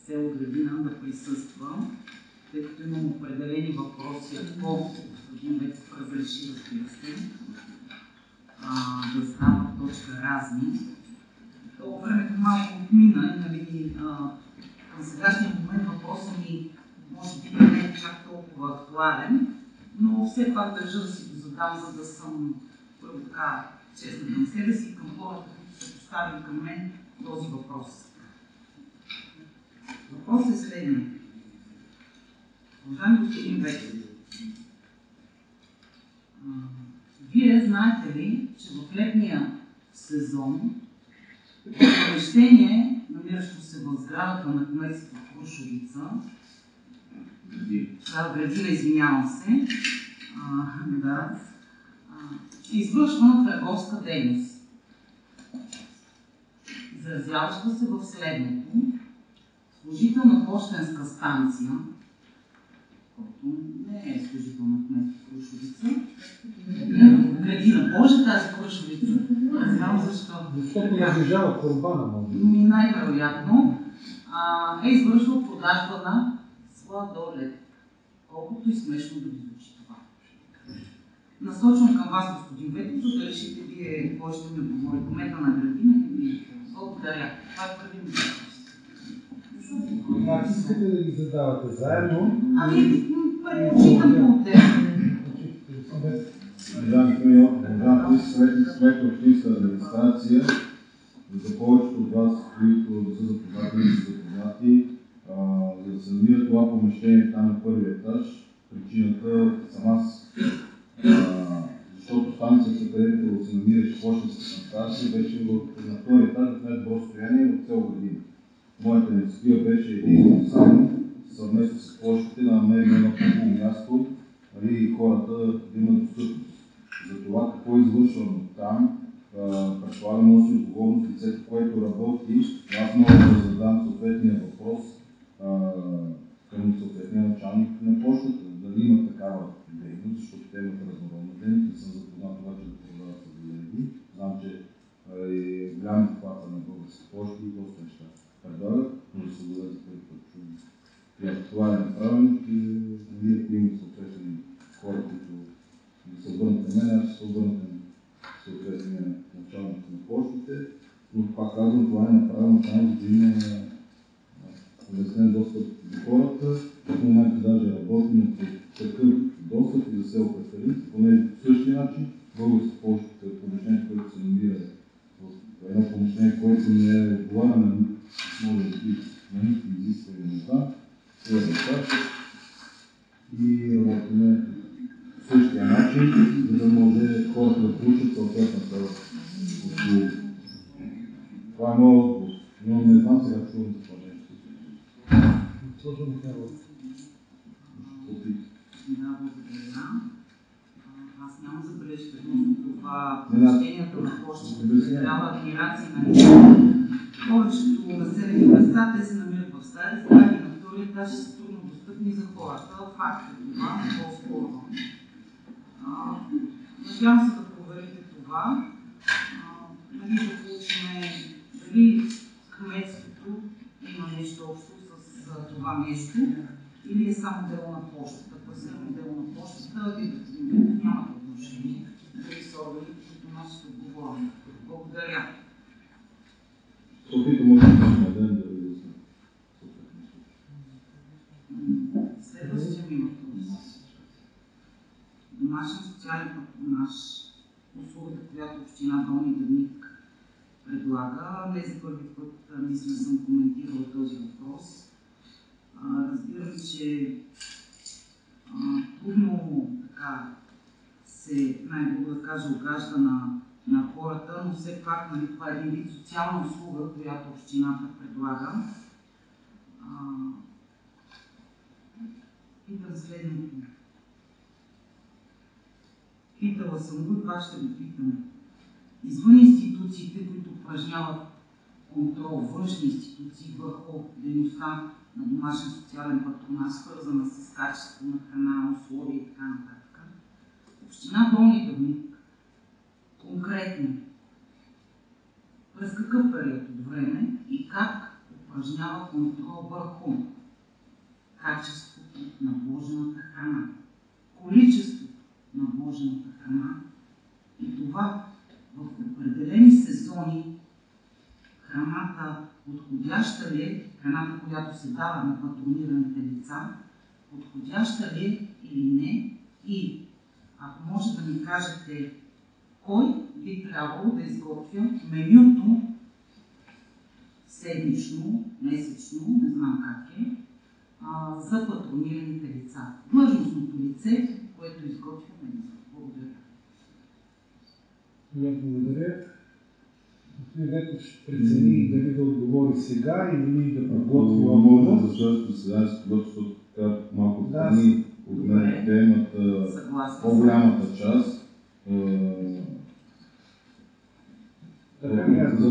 село Градина да присъства, тъй като имам определени въпроси, ако господин Ветов разреши, разбира се, да става точка разни. То времето малко отмина и нали, към сегашния момент въпросът ми може би не е чак толкова актуален, но все пак държа да си го задам, за да съм първо така честна към себе си и към хората, които са поставили към мен този въпрос. Въпросът е следния. Уважаеми господин Ветов, вие знаете ли, че в летния сезон помещение, намиращо се в сградата на кметство Крушовица, Градина, извинявам се, е извършвана търговска дейност, изразяваща се в следното. Служител на пощенска станция, който не е служител на кметство Крушовица, Градина, Боже, тази Крушовица, не знам защо. Защото наближава Корбана, може би. Най-вероятно е извършил продажба на сладолед. Колкото и смешно да ви звучи това. Насочвам към вас, господин Ветов, за да решите вие кой ще ми помоли, кмета на Градина или благодаря. Това е първи ми въпрос. Значи искате да ги задавате заедно? Предпочитам по отделно. Уважаеми съветник общинска администрация, за повечето от вас, които не са запознати или са запознати, за да се намира това помещение там на първия етаж, причината съм аз. Защото станцията, където се намираше пощенската станция, беше на втория етаж в най-добро състояние в село Градина. Моята инициатива беше единствено само съвместно с площите да намерим едно хубаво място и хората да имат достъпност. За това какво е извършвано там, предполагам носи отговорност лицето, което работи. Аз мога да задам съответния въпрос към съответния началник на почтата, дали има такава дейност, защото те имат разнородна дейност. Не съм запознат обаче да продават съдолеги. Знам, че е голям обхвата на български почти и доста неща предлагат, но да се даде за първи път чудо. И ако това е направено, вие ако имате съответни хора, които да се обърнат на мен, аз ще се обърна към съответния началник на почтите, но пак казвам, това е направено само за да има улеснен достъп до хората. В момента даже работим по такъв достъп и за село Петелин, понеже по същия начин българска почта е помещение, което се намира в едно помещение, което не е отговаря на може би на никакви изисквания на това. Това е и работим по същия начин, за да може хората да получат съответната услуга. Това е моят отговор, но не знам сега чувам за това нещо. Госпожо Михайлова. Да, благодаря. Аз нямам забележка относно това посещението на почтата да дава адмирация на повечето населени места. Те се намират в стари сгради на втори етаж и са трудно достъпни за хората. Факт е това, не по-спорно. Надявам се да проверите това. Да получим дали кметството има нещо общо с това нещо или е само дело на почтата. Ако е само дело на почтата, нямате отношение. Дали са органи, които носят отговорност. Благодаря. Опитвам да ден да ви Следващия ми въпрос. Домашен социален патронаж, услугата, която община Долни Дъбник предлага. Не за първи път мисля съм коментирала този въпрос. Разбирам, че трудно така се, най-добро да кажа, огажда на хората, но все пак нали, това е един вид социална услуга, която общината предлага. Питам следното. Питала съм го и пак ще го питам. Извън институциите, които упражняват контрол, външни институции върху дейността на домашен социален патронаж, свързана с качество на храна, условия и така нататък, община Долни Дъбник конкретно през какъв период от време и как упражнява контрол върху качеството на вложената храна, количеството на вложената храна и това в определени сезони храната подходяща ли е, храната, която се дава на патронираните лица, подходяща ли е или не и ако може да ми кажете кой би трябвало да изготвя менюто седмично, месечно, не знам как е, за патронираните лица. Длъжностното лице, което изготвя менюто. Благодаря. Благодаря. Господин Ветов ще прецени дали да отговори сега или да подготви отговор. Може да следващото заседание, защото така малко страни от мен те имат по-голямата част. За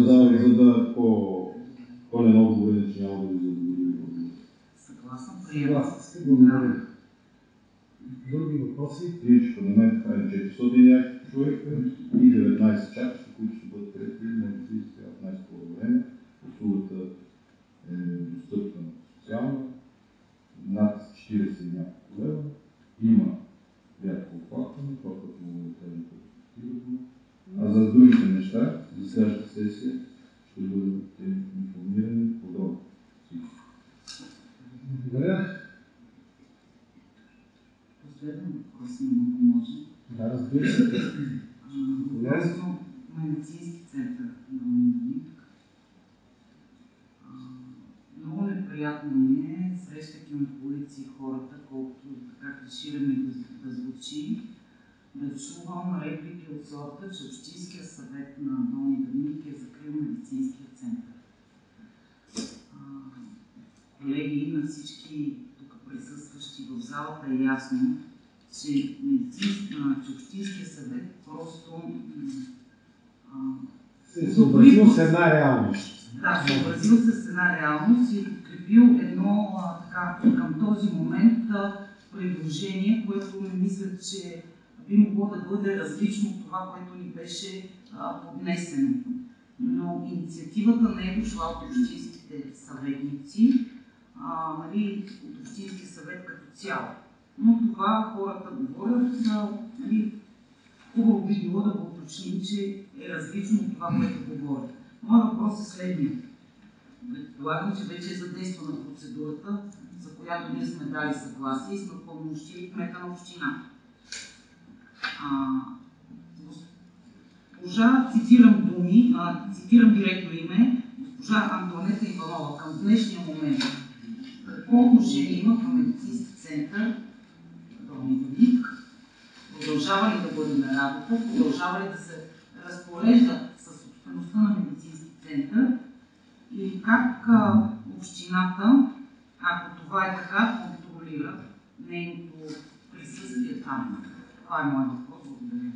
да по-пълен отговор, иначе няма да ви задоволи. Съгласна, Съгласна. Благодаря. Други въпроси? Всичко на мен това е 400 човека и 19 чакащи, които ще бъдат трети, може би сега в най-скоро време. Услугата е достъпна социална, над 40 и няколко лева. Има рядко оплакване, това което мога да кажем като. А за другите неща, за следващата сесия, ще бъдете информирани подробно. Благодаря. Последен въпрос има, ако може. Да, разбира се. Относно медицински център на Дъбник. Много неприятно ми е, срещайки на улици хората, колкото така клиширано да звучи, да чувам реплики от сорта, че Общинския съвет на Долни Дъбник е закрил медицинския център. Колеги, на всички тук присъстващи в залата е ясно, че Общинския съвет просто се е съобразил с една реалност. Да, съобразил се с една реалност и подкрепил едно така, към този момент предложение, което не мисля, че би могло да бъде различно от това, което ни беше поднесено. Но инициативата не е дошла от общинските съветници, нали, от Общинския съвет като цяло. Но това хората говорят, нали, хубаво би било да го уточним, че е различно от това, което говорят. Моят въпрос е следния. Предполагам, че вече е задействана процедурата, за която ние сме дали съгласие и сме пълномощили кмета на община. Госпожа, цитирам думи, цитирам директно име, госпожа Антонета Иванова към днешния момент. Какво отношение има към медицински център продължава ли да бъде на работа, продължава ли да се разпорежда с собствеността на медицински център и как общината, ако това е така, контролира нейното присъствие там. Това е моят въпрос. Благодаря.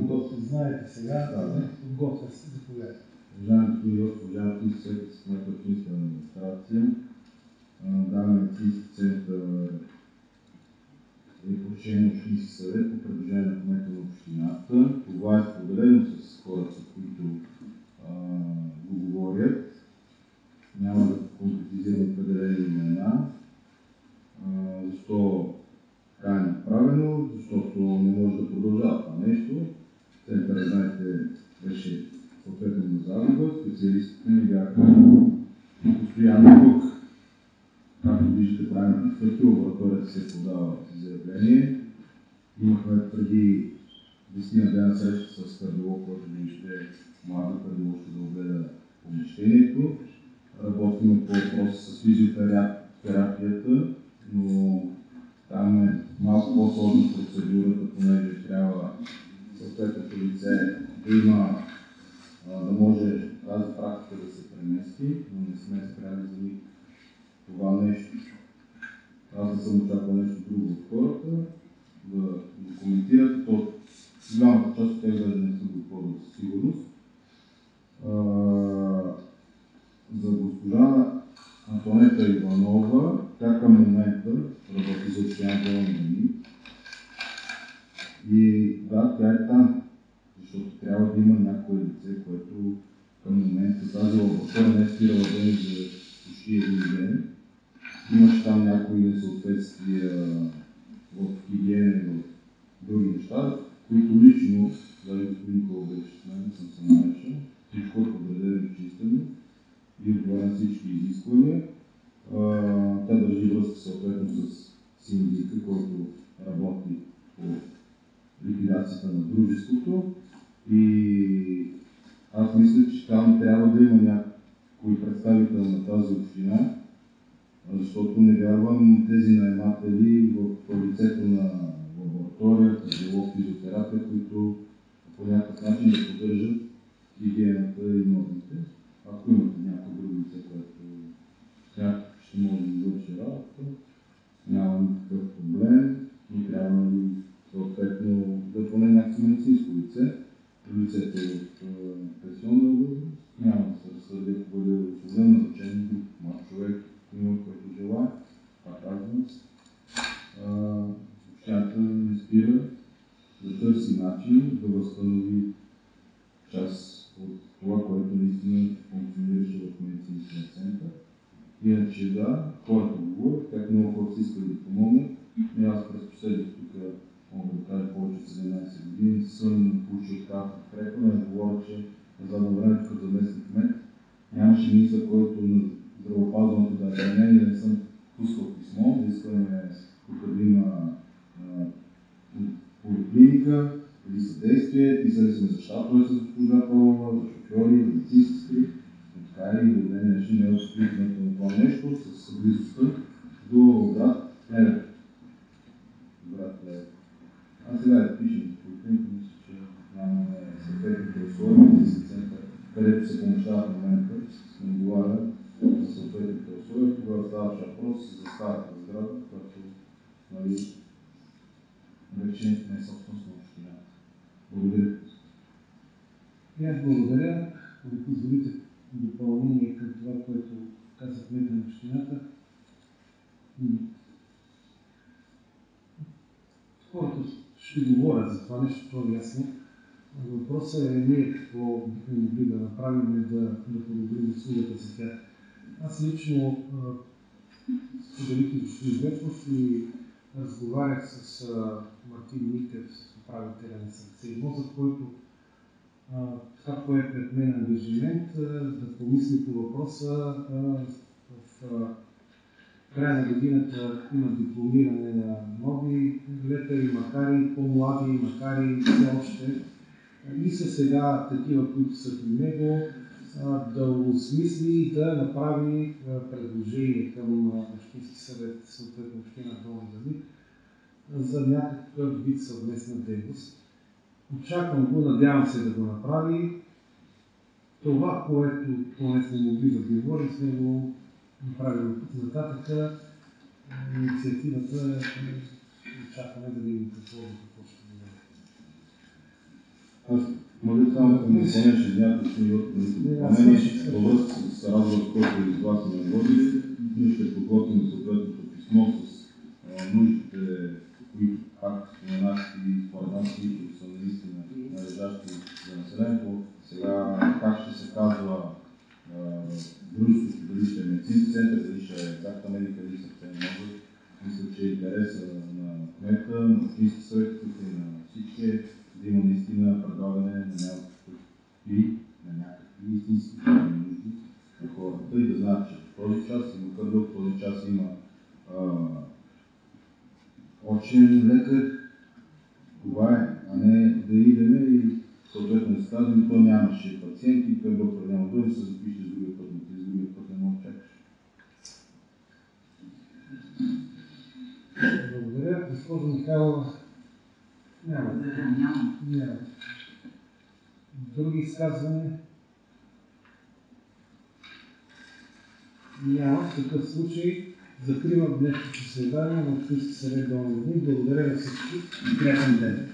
Ако знаете сега, подготвя се, заповядайте. Уважаеми господин Йосиф, уважаеми съветници на общинска администрация, даден медицински център е поръчен общински съвет по предложение на кмета на общината. Това е споделено с хората, които го говорят. Няма да конкретизирам определени имена. Защо така е направено? Защото не може да продължава това нещо. Центърът, знаете, беше съответно на загуба, специалистите не бяха постоянно тук. Както виждате, правим стъпки, лабораторията се подава заявление. Имахме преди 10 дена среща с кардиолог, който вижте млада кардиолог ще да огледа помещението. Работим по въпроса с физиотерапията, но там е малко по-сложна процедурата, понеже трябва съответното лице да има, да може тази практика да се премести, но не сме спряли за никак това нещо. Аз не съм очаквал нещо друго от хората, да го коментират, то голямата част от тях даже не са готови със сигурност. За госпожа Антонета Иванова, тя към момента работи за община Долни Дъбник. И да, тя е там, защото трябва да има някое лице, което към момента тази лаборатория не е спирала ден за почти един ден. Имаше там някои несъответствия в хигиена и в други неща, които лично, даже господин Колбеш с мен съм се нарешил, всичко е подредено и чистено и отговаря на всички изисквания. Тя държи връзка съответно с синдика, който работи по ликвидацията на дружеството. И аз мисля, че там трябва да има някой представител на тази община, защото не вярвам тези наематели в лицето на лаборатория, кардиолог, физиотерапия, които по някакъв начин да поддържат хигиената и нормите. Ако имате някакво друго лице, което ще може да извърши работа, няма никакъв проблем, но трябва да съответно да поне някакво медицинско лице. Лицето е в пенсионна възраст, няма да се разсърди, ако бъде освободен, назначен друг млад човек, който желая. Това казвам. Общината не спира да търси начин да възстанови част от това, което наистина функционираше в медицинския център. Иначе да, хората говорят, как много хората искали да помогнат. И аз през последните тук, мога да кажа повече от 17 години, съм получил такава подкрепа, да не говоря, че на задно време като заместник кмет нямаше министър, който на здравеопазването да е мен и не съм пускал писмо, да искаме тук да има поликлиника или съдействие, писали сме за щатове с госпожа Павлова, за шофьори, медицински, но така и до ден днешен не е откликнато на това нещо с близостта до град Плевен. А сега да пишем поликлиника, мисля, че нямаме съответните условия, медицински център, където се помощава в момента, не отговаря за съответните условия, тогава ставаше въпрос за старата сграда, която вече не е собственост на общината. Благодаря. И аз благодаря. Да позволите допълнение към това, което каза кмета на общината. Хората ще говорят за това нещо, това е ясно. Въпросът е ние какво бихме могли да направим, да подобрим услугата за тях. Аз лично споделих господин Ветлов и разговарях с Мартин Митев, с управителя на Сърце и мозък, който това, кое е пред мен ангажимент, да помисли по въпроса. В края на годината има дипломиране на нови лекари, макар и по-млади, макар и все още. И са сега такива, които са при него, да осмисли и да направи предложение към Общински съвет, съответно Община Долни Дъбник, за някакъв вид съвместна дейност. Очаквам го, надявам се да го направи. Това, което поне сме могли да говорим, сме го направили нататък. Инициативата очакваме да видим какво ще бъде. Аз може само да ми спомня, че някакви допълнения във връзка с разговор, който и с вас сме водили. Ние ще подготвим съответното писмо с нуждите, които, както споменах, и спореднати, които са наистина належащи за населението. Сега как ще се казва дружеството, дали ще е медицински център, дали ще е exacta medica, дали ще е може. Мисля, че интереса на кмета, на Общински съвет и на всички да има наистина предлагане на някакви истински нужди на хората и да знаят, че в този час има кардиолог, в този час има очен лекар. Това е, а не да идеме и съответно да сказваме, то нямаше пациенти и той доктор няма да се запише с другия път, но с другия път не може да чакаш. Благодаря. Госпожо Михайлова, няма. Няма. Други изказвания? Няма. В такъв случай закривам днешното заседание на Общински съвет Долни Дъбник. Благодаря на всички. Приятен ден.